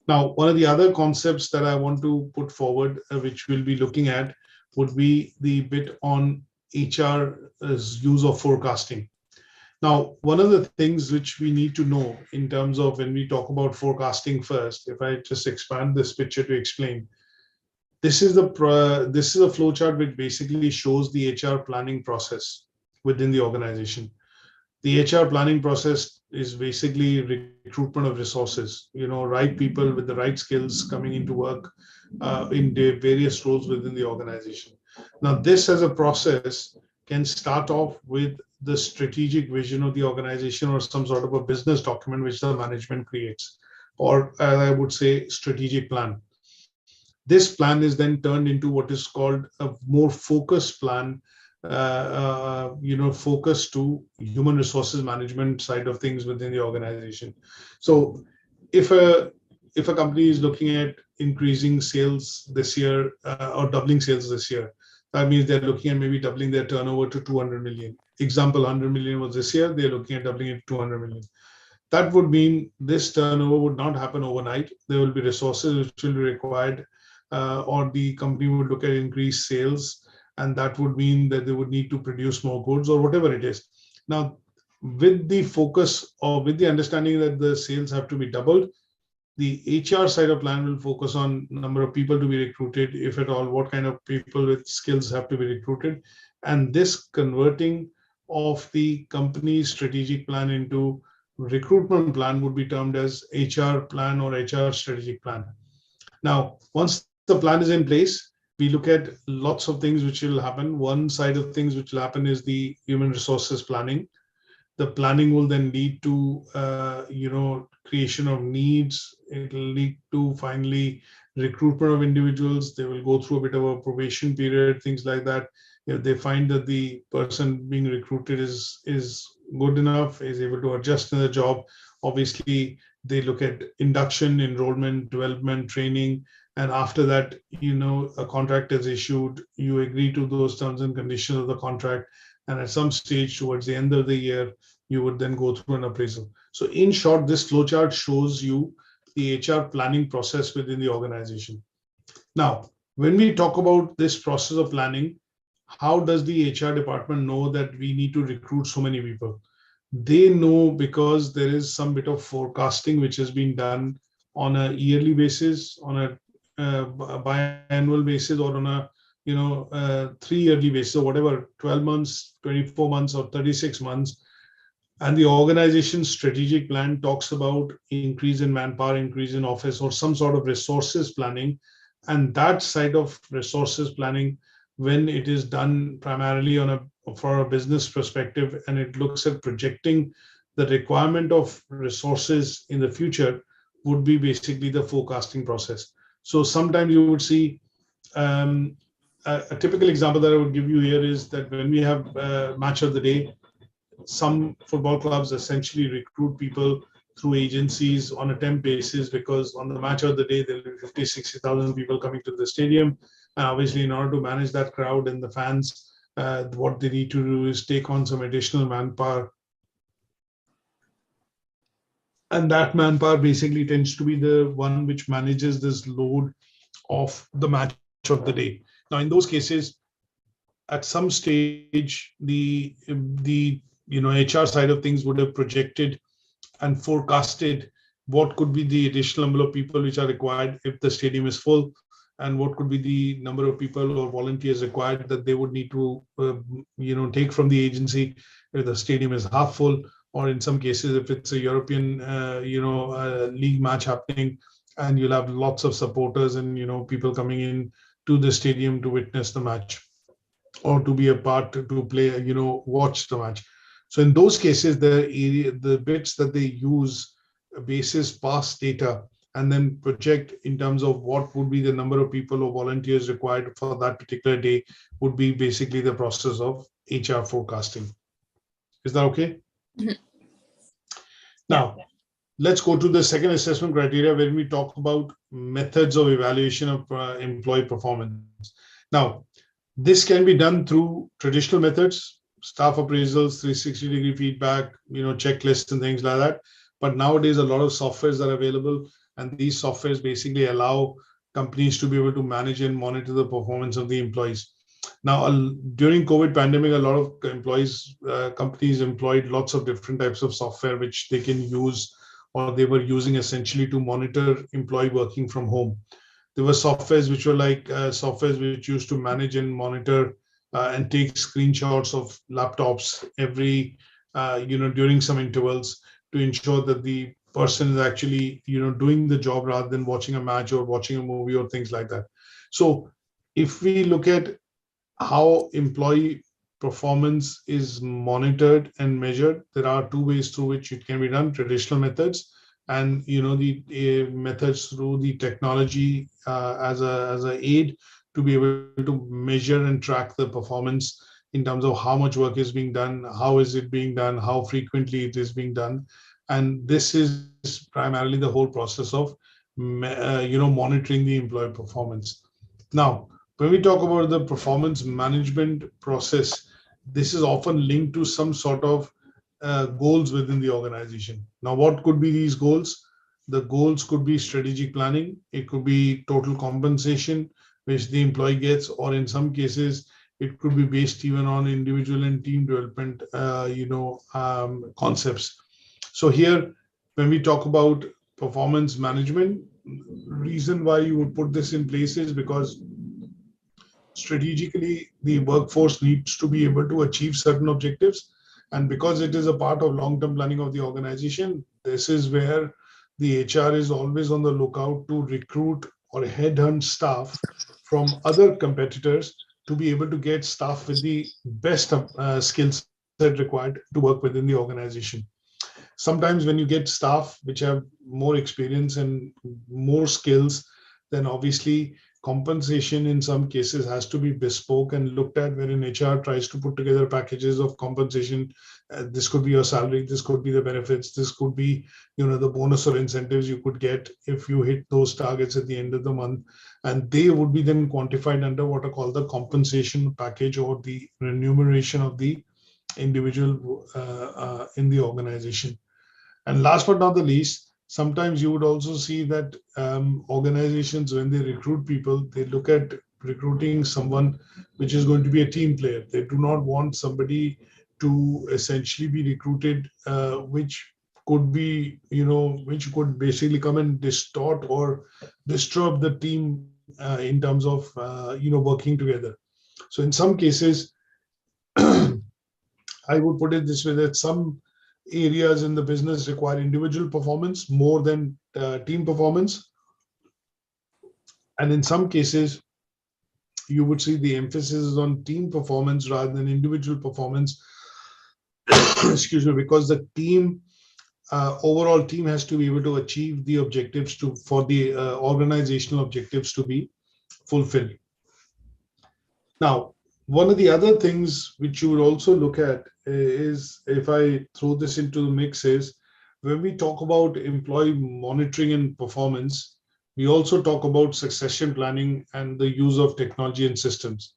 Now, one of the other concepts that I want to put forward, which we'll be looking at, would be the bit on HR's use of forecasting. Now, one of the things which we need to know in terms of when we talk about forecasting first, if I just expand this picture to explain, this is a flowchart which basically shows the HR planning process within the organization. The HR planning process is basically recruitment of resources, right people with the right skills coming into work in the various roles within the organization. Now, this as a process can start off with the strategic vision of the organization, or some sort of a business document which the management creates, or I would say strategic plan. This plan is then turned into what is called a more focused plan, focused to human resources management side of things within the organization. So if a company is looking at increasing sales this year or doubling sales this year, that means they're looking at maybe doubling their turnover to 200 million. Example, 100 million was this year, they're looking at doubling it to 200 million. that would mean this turnover would not happen overnight. There will be resources which will be required, or the company would look at increased sales, and that would mean that they would need to produce more goods or whatever it is. Now, with the focus or with the understanding that the sales have to be doubled, the HR side of plan will focus on number of people to be recruited, if at all, what kind of people with skills have to be recruited. And this converting of the company's strategic plan into recruitment plan would be termed as HR plan or HR strategic plan. Now, once the plan is in place, we look at lots of things which will happen. One side of things which will happen is the human resources planning. The planning will then lead to creation of needs. It will lead to finally recruitment of individuals. They will go through a bit of a probation period, things like that. If they find that the person being recruited is good enough, is able to adjust in the job, obviously they look at induction, enrollment, development, training, and after that, a contract is issued. You agree to those terms and conditions of the contract, and at some stage towards the end of the year, you would then go through an appraisal. So in short, this flowchart shows you the HR planning process within the organization. Now, when we talk about this process of planning, how does the HR department know that we need to recruit so many people? They know because there is some bit of forecasting which has been done on a yearly basis, on a biannual basis, or on a 3-yearly basis, or whatever, 12 months, 24 months, or 36 months. And the organization's strategic plan talks about increase in manpower, increase in office, or some sort of resources planning. And that side of resources planning, when it is done primarily for a business perspective, and it looks at projecting the requirement of resources in the future, would be basically the forecasting process. So sometimes you would see a typical example that I would give you here is that when we have match of the day, some football clubs essentially recruit people through agencies on a temp basis, because on the match of the day, there will be 50, 60,000 people coming to the stadium. And obviously, in order to manage that crowd and the fans, what they need to do is take on some additional manpower. And that manpower basically tends to be the one which manages this load of the match of the day. Now, in those cases, at some stage, the HR side of things would have projected and forecasted what could be the additional number of people which are required if the stadium is full, and what could be the number of people or volunteers required that they would need to take from the agency if the stadium is half full, or in some cases if it's a European league match happening, and you'll have lots of supporters and people coming in to the stadium to witness the match or to be a part to play, watch the match. So in those cases, the bits that they use basis past data and then project in terms of what would be the number of people or volunteers required for that particular day would be basically the process of HR forecasting. Is that okay? Mm-hmm. Now, let's go to the second assessment criteria when we talk about methods of evaluation of employee performance. Now, this can be done through traditional methods, staff appraisals, 360-degree feedback, checklists and things like that. But nowadays, a lot of softwares are available, and these softwares basically allow companies to be able to manage and monitor the performance of the employees. Now, during COVID pandemic, a lot of companies employed lots of different types of software which they can use, or they were using essentially to monitor employee working from home. There were softwares which were like softwares which used to manage and monitor and take screenshots of laptops every, during some intervals to ensure that the person is actually, doing the job rather than watching a match or watching a movie or things like that. So if we look at how employee performance is monitored and measured, there are two ways through which it can be done: traditional methods and the methods through the technology as a aid to be able to measure and track the performance in terms of how much work is being done, how is it being done, how frequently it is being done. And this is primarily the whole process of monitoring the employee performance. Now, when we talk about the performance management process, this is often linked to some sort of goals within the organization. Now, what could be these goals? The goals could be strategic planning. It could be total compensation, which the employee gets, or in some cases, it could be based even on individual and team development, concepts. So here, when we talk about performance management, reason why you would put this in place is because strategically the workforce needs to be able to achieve certain objectives, and because it is a part of long-term planning of the organization, this is where the HR is always on the lookout to recruit or headhunt staff from other competitors to be able to get staff with the best skill set required to work within the organization. Sometimes when you get staff which have more experience and more skills, then obviously compensation in some cases has to be bespoke and looked at, wherein HR tries to put together packages of compensation. This could be your salary, this could be the benefits, this could be, the bonus or incentives you could get if you hit those targets at the end of the month, and they would be then quantified under what are called the compensation package or the remuneration of the individual in the organization. And last but not the least, sometimes you would also see that organizations, when they recruit people, they look at recruiting someone which is going to be a team player. They do not want somebody to essentially be recruited, which could be, which could basically come and distort or disturb the team in terms of, working together. So in some cases, I would put it this way, that some areas in the business require individual performance more than team performance. And in some cases, you would see the emphasis is on team performance rather than individual performance. Excuse me, because the team, overall team has to be able to achieve the objectives for the organizational objectives to be fulfilled. Now, one of the other things which you would also look at is, if I throw this into the mix, is when we talk about employee monitoring and performance, we also talk about succession planning and the use of technology and systems.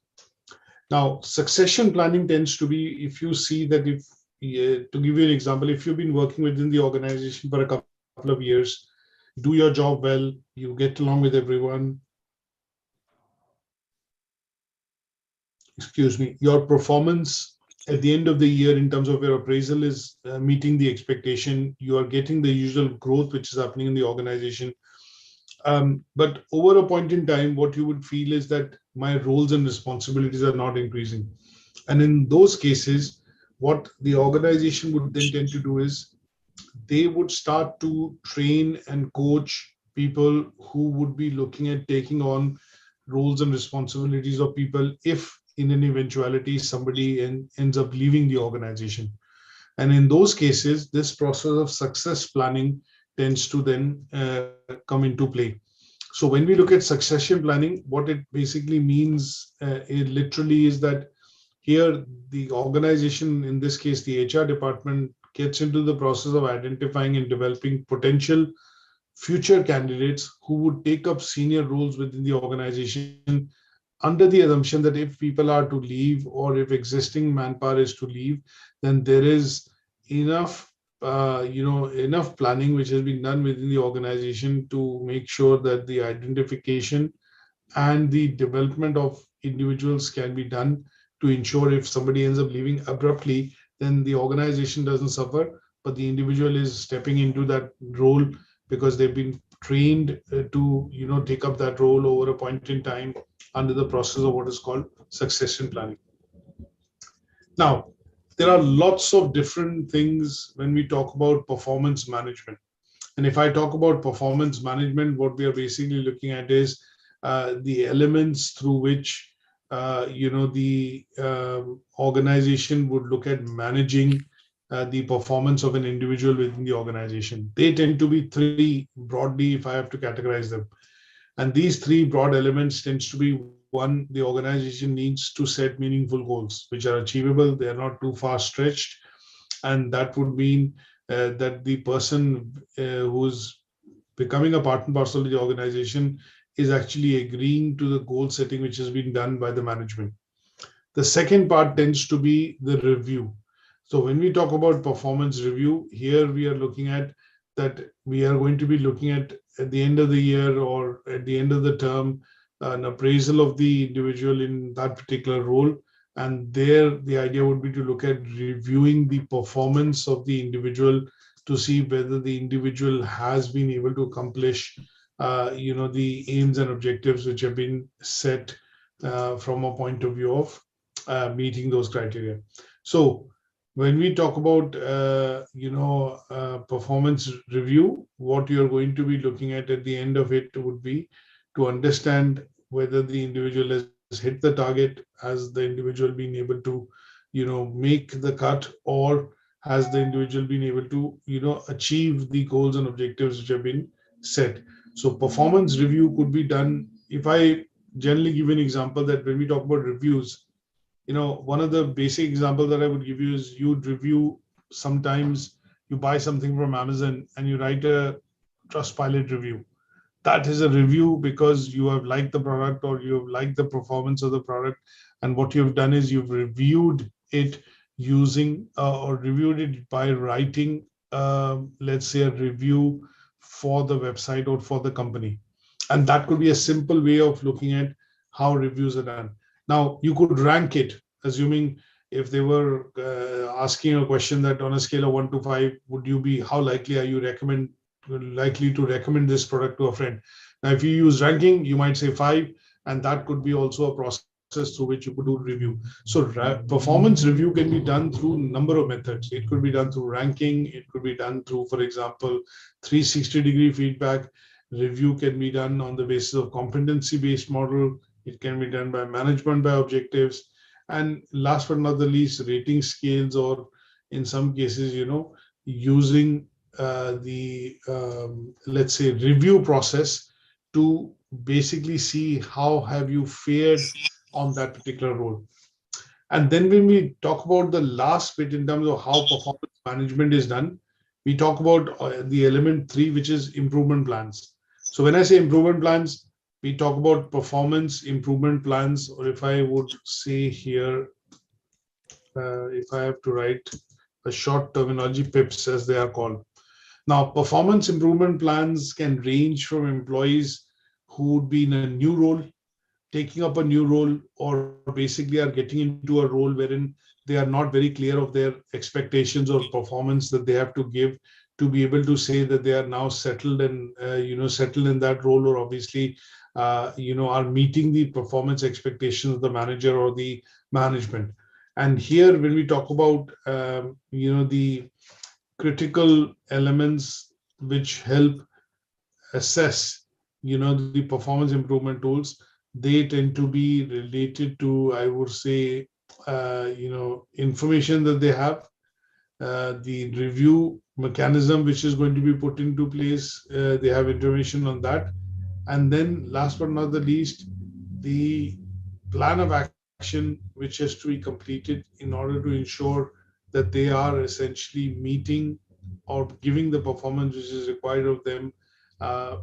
Now, succession planning tends to be, if you see that, if to give you an example, if you've been working within the organization for a couple of years, do your job well, you get along with everyone, your performance at the end of the year in terms of your appraisal is meeting the expectation, you are getting the usual growth which is happening in the organization. But over a point in time, what you would feel is that my roles and responsibilities are not increasing. And in those cases, what the organization would then tend to do is they would start to train and coach people who would be looking at taking on roles and responsibilities of people if in an eventuality somebody ends up leaving the organization. And in those cases, this process of success planning tends to then come into play. So when we look at succession planning, what it basically means, it literally is that here the organization, in this case the HR department, gets into the process of identifying and developing potential future candidates who would take up senior roles within the organization, under the assumption that if people are to leave or if existing manpower is to leave, then there is enough enough planning which has been done within the organization to make sure that the identification and the development of individuals can be done to ensure if somebody ends up leaving abruptly, then the organization doesn't suffer, but the individual is stepping into that role because they've been trained to take up that role over a point in time under the process of what is called succession planning. Now, there are lots of different things when we talk about performance management. And if I talk about performance management, what we are basically looking at is the elements through which the organization would look at managing the performance of an individual within the organization. They tend to be three broadly, if I have to categorize them. And these three broad elements tends to be: one, the organization needs to set meaningful goals which are achievable, they are not too far stretched, and that would mean that the person who's becoming a part and parcel of the organization is actually agreeing to the goal setting which has been done by the management. The second part tends to be the review. So when we talk about performance review, here we are looking at that we are going to be looking at the end of the year or at the end of the term, an appraisal of the individual in that particular role. And there, the idea would be to look at reviewing the performance of the individual to see whether the individual has been able to accomplish, the aims and objectives which have been set from a point of view of meeting those criteria. So when we talk about performance review, what you're going to be looking at the end of it would be to understand whether the individual has hit the target, has the individual been able to make the cut, or has the individual been able to achieve the goals and objectives which have been set. So performance review could be done. If I generally give an example, that when we talk about reviews, one of the basic example that I would give you is you'd review. Sometimes you buy something from Amazon and you write a Trustpilot review. That is a review because you have liked the product or you have liked the performance of the product. And what you've done is you've reviewed it using or reviewed it by writing, let's say, a review for the website or for the company. And that could be a simple way of looking at how reviews are done. Now, you could rank it, assuming if they were asking a question that on a scale of 1 to 5, would you be, how likely are you likely to recommend this product to a friend? Now, if you use ranking, you might say 5, and that could be also a process through which you could do review. So performance review can be done through a number of methods. It could be done through ranking. It could be done through, for example, 360-degree feedback. Review can be done on the basis of competency-based model. It can be done by management by objectives. And last but not the least, rating scales, or in some cases, using let's say, review process to basically see how have you fared on that particular role. And then when we talk about the last bit in terms of how performance management is done, we talk about the element 3, which is improvement plans. So when I say improvement plans, we talk about performance improvement plans, or if I would say here, if I have to write a short terminology, PIPs as they are called. Now, performance improvement plans can range from employees who would be in a new role, taking up a new role, or basically are getting into a role wherein they are not very clear of their expectations or performance that they have to give to be able to say that they are now settled and settled in that role, or obviously are meeting the performance expectations of the manager or the management. And here, when we talk about the critical elements which help assess the performance improvement tools, they tend to be related to, I would say, information that they have, the review mechanism which is going to be put into place, they have information on that. And then last but not the least, the plan of action which has to be completed in order to ensure that they are essentially meeting or giving the performance which is required of them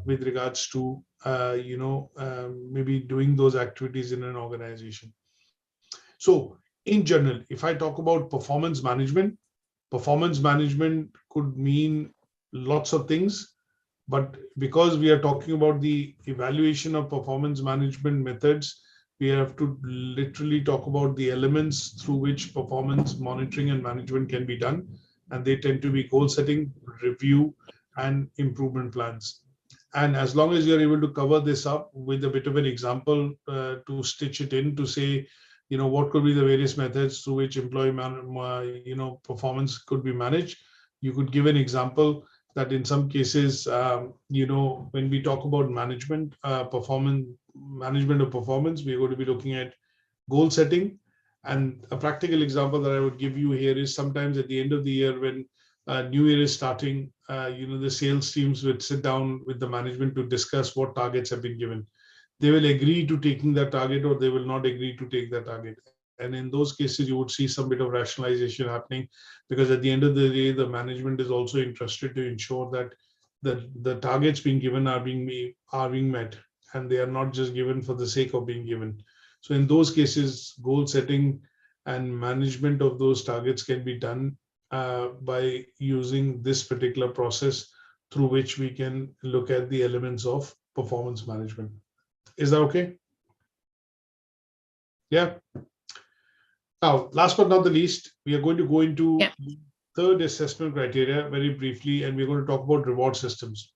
with regards to maybe doing those activities in an organization. So in general, if I talk about performance management could mean lots of things, but because we are talking about the evaluation of performance management methods, we have to literally talk about the elements through which performance monitoring and management can be done. And they tend to be goal setting, review, and improvement plans. And as long as you're able to cover this up with a bit of an example to stitch it in to say, what could be the various methods through which employee performance could be managed. You could give an example that in some cases, when we talk about management of performance, we're going to be looking at goal setting. And a practical example that I would give you here is sometimes at the end of the year when new year is starting, the sales teams would sit down with the management to discuss what targets have been given. They will agree to taking that target or they will not agree to take that target. And in those cases, you would see some bit of rationalization happening, because at the end of the day, the management is also interested to ensure that the targets being given are being met, and they are not just given for the sake of being given. So in those cases, goal setting and management of those targets can be done by using this particular process through which we can look at the elements of performance management. Is that okay? Yeah. Now, last but not the least, we are going to go into third assessment criteria very briefly, and we're going to talk about reward systems.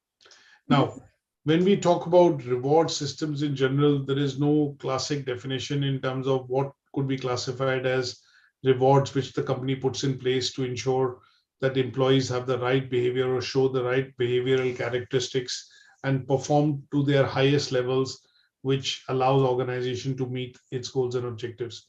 Now, when we talk about reward systems in general, there is no classic definition in terms of what could be classified as rewards which the company puts in place to ensure that employees have the right behavior or show the right behavioral characteristics and perform to their highest levels, which allows organization to meet its goals and objectives.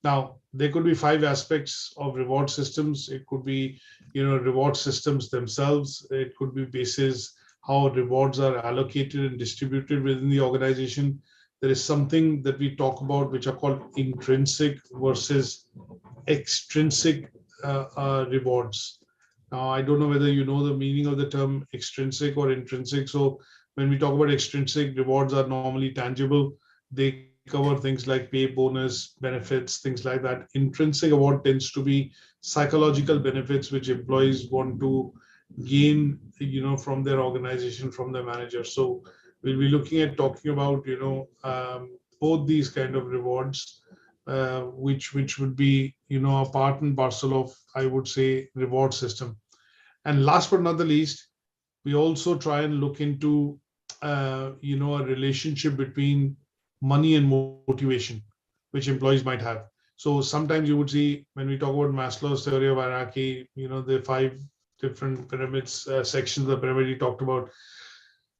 Now, there could be 5 aspects of reward systems. It could be, reward systems themselves. It could be basis how rewards are allocated and distributed within the organization. There is something that we talk about which are called intrinsic versus extrinsic rewards. Now, I don't know whether you know the meaning of the term extrinsic or intrinsic. So when we talk about extrinsic, rewards are normally tangible. They cover things like pay, bonus, benefits, things like that. Intrinsic award tends to be psychological benefits which employees want to gain, from their organization, from their manager. So we'll be looking at talking about, both these kind of rewards, which would be, a part and parcel of, I would say, reward system. And last but not the least, we also try and look into, a relationship between money and motivation, which employees might have. So sometimes you would see when we talk about Maslow's theory of hierarchy, the 5 different pyramids, sections of the pyramid he talked about.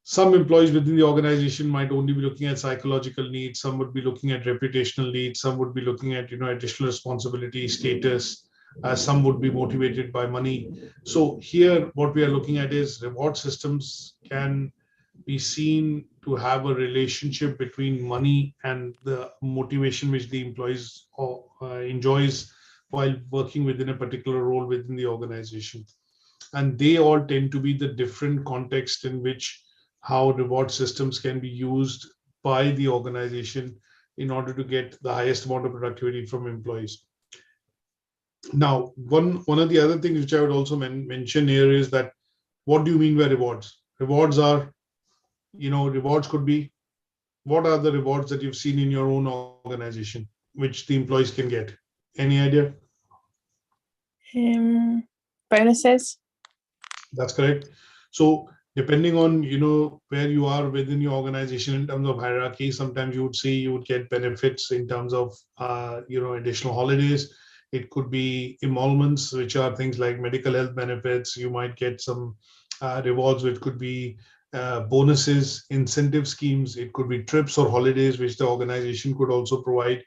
Some employees within the organization might only be looking at psychological needs. Some would be looking at reputational needs. Some would be looking at, additional responsibility, status. Some would be motivated by money. So here, what we are looking at is reward systems can be seen to have a relationship between money and the motivation which the employees enjoys while working within a particular role within the organization. And they all tend to be the different context in which how reward systems can be used by the organization in order to get the highest amount of productivity from employees. Now, one of the other things which I would also mention here is that what do you mean by rewards? Rewards are, rewards could be, what are the rewards that you've seen in your own organization which the employees can get? Any idea? Bonuses. That's correct. So depending on, where you are within your organization in terms of hierarchy, sometimes you would see you would get benefits in terms of, additional holidays. It could be emoluments, which are things like medical health benefits. You might get some rewards, which could be bonuses, incentive schemes. It could be trips or holidays, which the organization could also provide.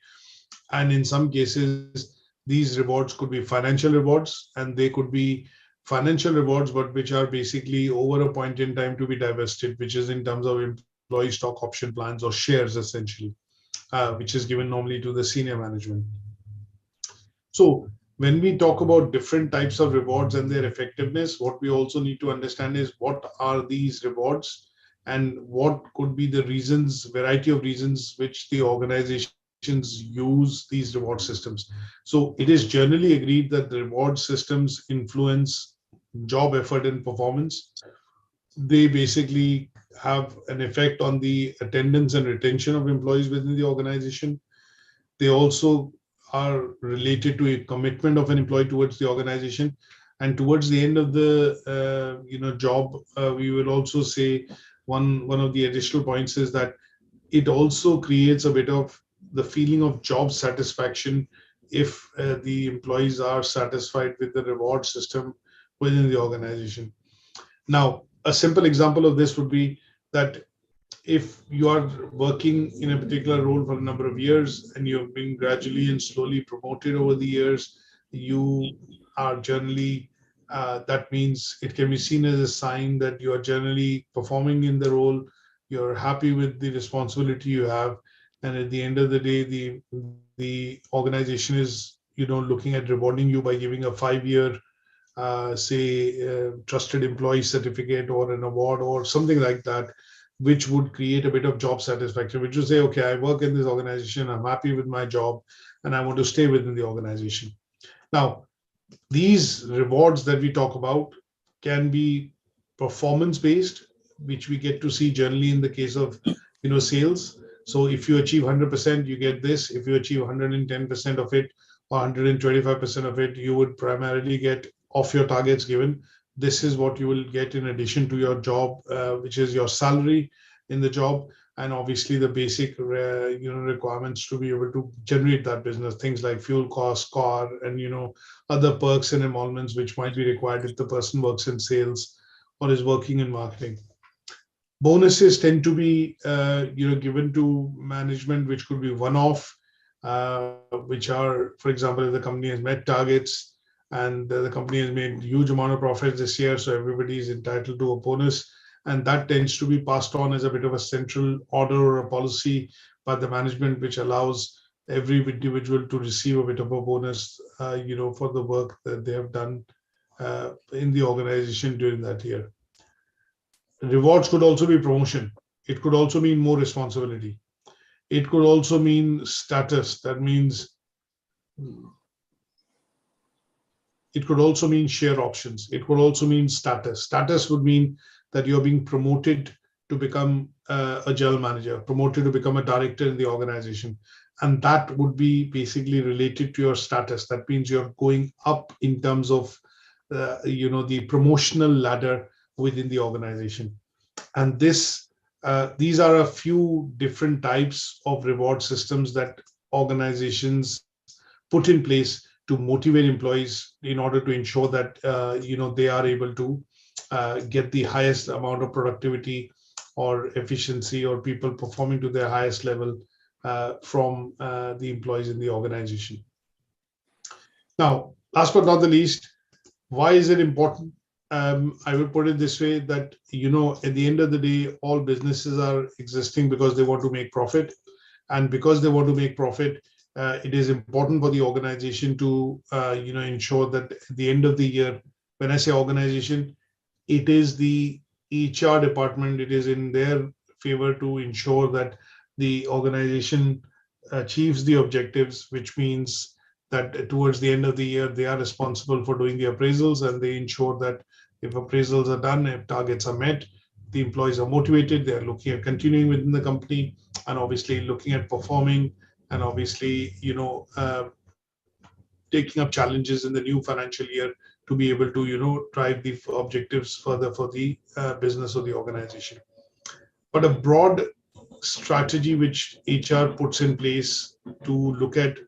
And in some cases, these rewards could be financial rewards, and they could be financial rewards, but which are basically over a point in time to be divested, which is in terms of employee stock option plans or shares, essentially, which is given normally to the senior management. So when we talk about different types of rewards and their effectiveness, what we also need to understand is what are these rewards and what could be the reasons, variety of reasons which the organizations use these reward systems. So it is generally agreed that the reward systems influence job effort and performance. They basically have an effect on the attendance and retention of employees within the organization. They also are related to a commitment of an employee towards the organization. And towards the end of the job, we will also say one of the additional points is that it also creates a bit of the feeling of job satisfaction if the employees are satisfied with the reward system within the organization. Now, a simple example of this would be that if you are working in a particular role for a number of years and you've been gradually and slowly promoted over the years, you are generally, that means it can be seen as a sign that you are generally performing in the role, you're happy with the responsibility you have, and at the end of the day, the organization is, looking at rewarding you by giving a 5-year, trusted employee certificate or an award or something like that, which would create a bit of job satisfaction, which would say, okay, I work in this organization, I'm happy with my job, and I want to stay within the organization. Now, these rewards that we talk about can be performance-based, which we get to see generally in the case of sales. So if you achieve 100%, you get this. If you achieve 110% of it or 125% of it, you would primarily get off your targets given. This is what you will get in addition to your job, which is your salary in the job, and obviously the basic requirements to be able to generate that business, things like fuel costs, car, and other perks and emoluments which might be required if the person works in sales or is working in marketing. Bonuses tend to be given to management, which could be one-off, which are, for example, if the company has met targets and the company has made huge amount of profits this year, so everybody is entitled to a bonus, and that tends to be passed on as a bit of a central order or a policy by the management, which allows every individual to receive a bit of a bonus, for the work that they have done in the organization during that year. Rewards could also be promotion. It could also mean more responsibility. It could also mean status. That means it could also mean share options. It could also mean status. Status would mean that you're being promoted to become a general manager, promoted to become a director in the organization. And that would be basically related to your status. That means you're going up in terms of, the promotional ladder within the organization. And these are a few different types of reward systems that organizations put in place to motivate employees in order to ensure that they are able to get the highest amount of productivity or efficiency, or people performing to their highest level from the employees in the organization. Now, last but not the least, why is it important? I would put it this way, that at the end of the day, all businesses are existing because they want to make profit, and because they want to make profit, it is important for the organization to ensure that at the end of the year, when I say organization, it is the HR department, it is in their favor to ensure that the organization achieves the objectives, which means that towards the end of the year, they are responsible for doing the appraisals, and they ensure that if appraisals are done, if targets are met, the employees are motivated, they're looking at continuing within the company, and obviously looking at performing, and obviously, taking up challenges in the new financial year to be able to, drive the objectives further for the business or the organization. But a broad strategy which HR puts in place to look at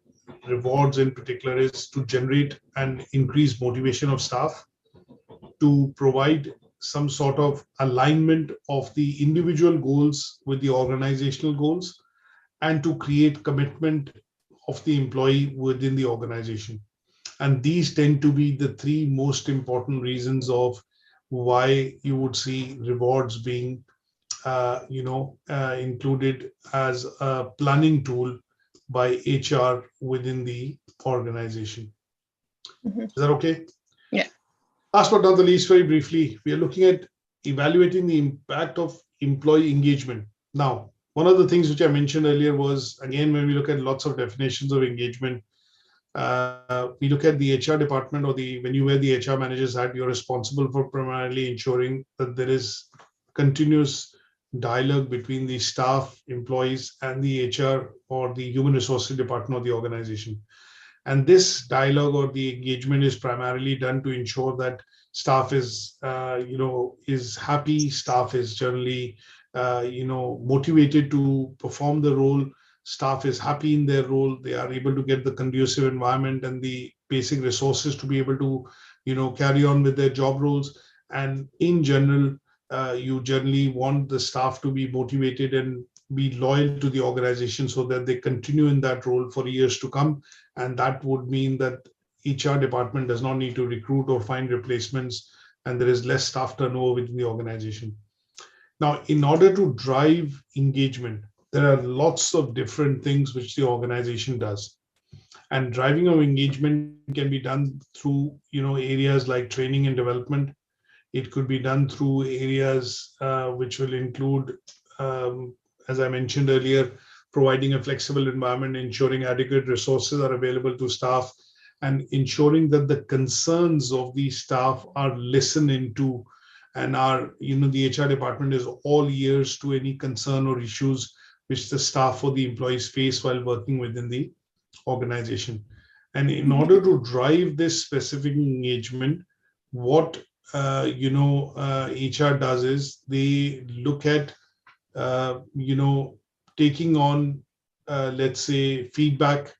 rewards in particular is to generate and increase motivation of staff, to provide some sort of alignment of the individual goals with the organizational goals, and to create commitment of the employee within the organization. And these tend to be the three most important reasons of why you would see rewards being included as a planning tool by HR within the organization. Mm-hmm. Is that okay? Yeah. Last but not the least, very briefly, we are looking at evaluating the impact of employee engagement. Now, one of the things which I mentioned earlier was, again, when we look at lots of definitions of engagement, we look at the HR department, or when you wear the HR manager's hat, you're responsible for primarily ensuring that there is continuous dialogue between the staff, employees, and the HR or the human resources department of the organization. And this dialogue or the engagement is primarily done to ensure that staff is, is happy, staff is generally, motivated to perform the role, staff is happy in their role, they are able to get the conducive environment and the basic resources to be able to, carry on with their job roles. And in general, you generally want the staff to be motivated and be loyal to the organization so that they continue in that role for years to come. And that would mean that HR department does not need to recruit or find replacements, and there is less staff turnover within the organization. Now, in order to drive engagement, there are lots of different things which the organization does. And driving of engagement can be done through, areas like training and development. It could be done through areas which will include, as I mentioned earlier, providing a flexible environment, ensuring adequate resources are available to staff, and ensuring that the concerns of these staff are listened into, and are, the HR department is all ears to any concern or issues which the staff or the employees face while working within the organization. And in order to drive this specific engagement, what HR does is they look at taking on let's say feedback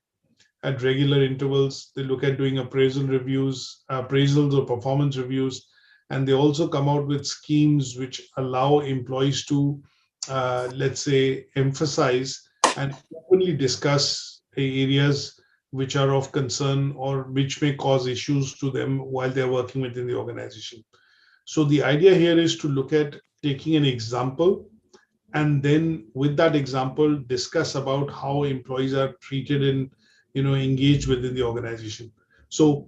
at regular intervals. They look at doing appraisals or performance reviews, and they also come out with schemes which allow employees to let's say emphasize and openly discuss areas which are of concern or which may cause issues to them while they're working within the organization. So the idea here is to look at taking an example, and then with that example discuss about how employees are treated and engaged within the organization. So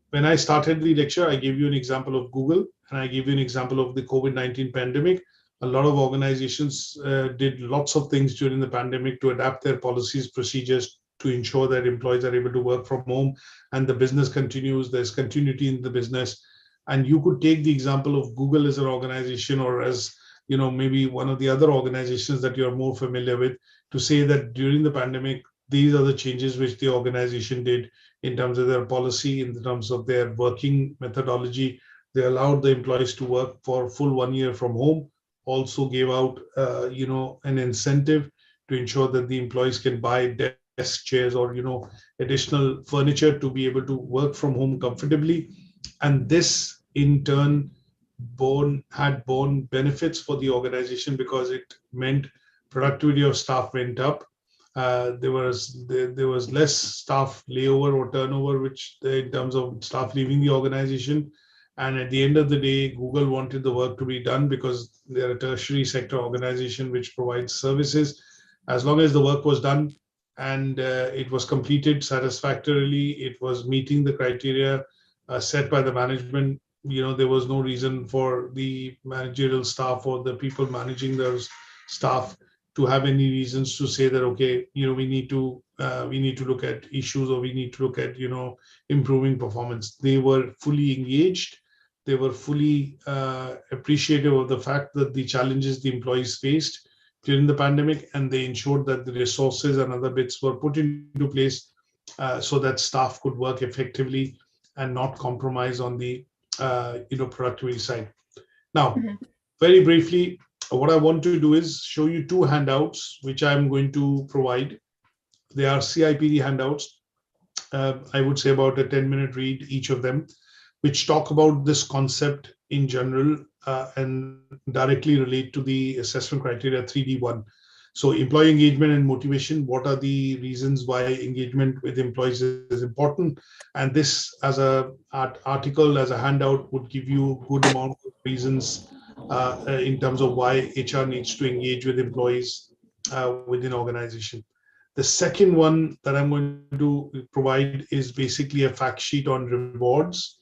when I started the lecture, I gave you an example of Google, and I gave you an example of the COVID-19 pandemic. A lot of organizations did lots of things during the pandemic to adapt their policies, procedures to ensure that employees are able to work from home and the business continues, there's continuity in the business. And you could take the example of Google as an organization, or as maybe one of the other organizations that you're more familiar with, to say that during the pandemic, these are the changes which the organization did in terms of their policy, in terms of their working methodology. They allowed the employees to work for full 1 year from home, also gave out an incentive to ensure that the employees can buy desk chairs or additional furniture to be able to work from home comfortably. And this in turn had borne benefits for the organization, because it meant productivity of staff went up. There was less staff layover or turnover, which in terms of staff leaving the organization. And at the end of the day, Google wanted the work to be done because they're a tertiary sector organization which provides services. As long as the work was done and it was completed satisfactorily, it was meeting the criteria set by the management, there was no reason for the managerial staff or the people managing those staff to have any reasons to say that, okay, we need to look at issues, or we need to look at improving performance. They were fully engaged. They were fully appreciative of the fact that the challenges the employees faced during the pandemic, and they ensured that the resources and other bits were put into place so that staff could work effectively and not compromise on the productivity side. Now, very briefly, what I want to do is show you two handouts which I'm going to provide. They are Cipd handouts. I would say about a 10-minute read, each of them, which talk about this concept in general and directly relate to the assessment criteria 3D1. So employee engagement and motivation, what are the reasons why engagement with employees is important? And this as an article, as a handout, would give you a good amount of reasons in terms of why HR needs to engage with employees within organization. The second one that I'm going to provide is basically a fact sheet on rewards.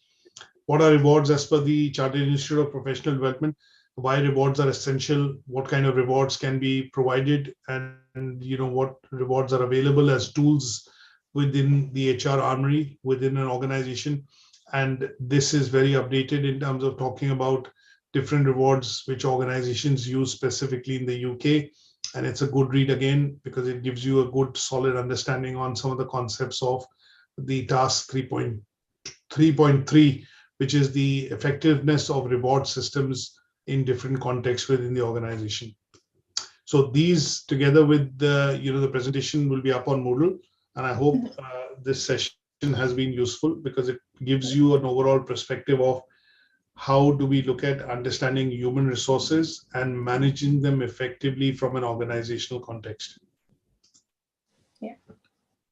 What are rewards as per the Chartered Institute of Professional Development? Why rewards are essential, what kind of rewards can be provided, and what rewards are available as tools within the HR armory within an organization. And this is very updated in terms of talking about different rewards which organizations use specifically in the UK. And it's a good read again, because it gives you a good solid understanding on some of the concepts of the task 3.3, which is the effectiveness of reward systems in different contexts within the organization. So these, together with the presentation, will be up on Moodle, and I hope this session has been useful, because it gives you an overall perspective of how do we look at understanding human resources and managing them effectively from an organizational context. Yeah.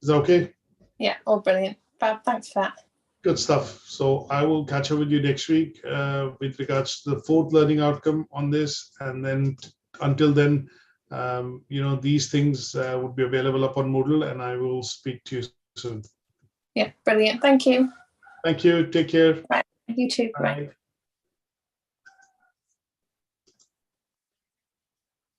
Is that okay? Yeah, all brilliant. Fab, thanks for that. Good stuff. So I will catch up with you next week with regards to the fourth learning outcome on this. And then until then, these things would be available up on Moodle, and I will speak to you soon. Yeah, brilliant. Thank you. Thank you. Take care. Bye. You too. Bye. Bye.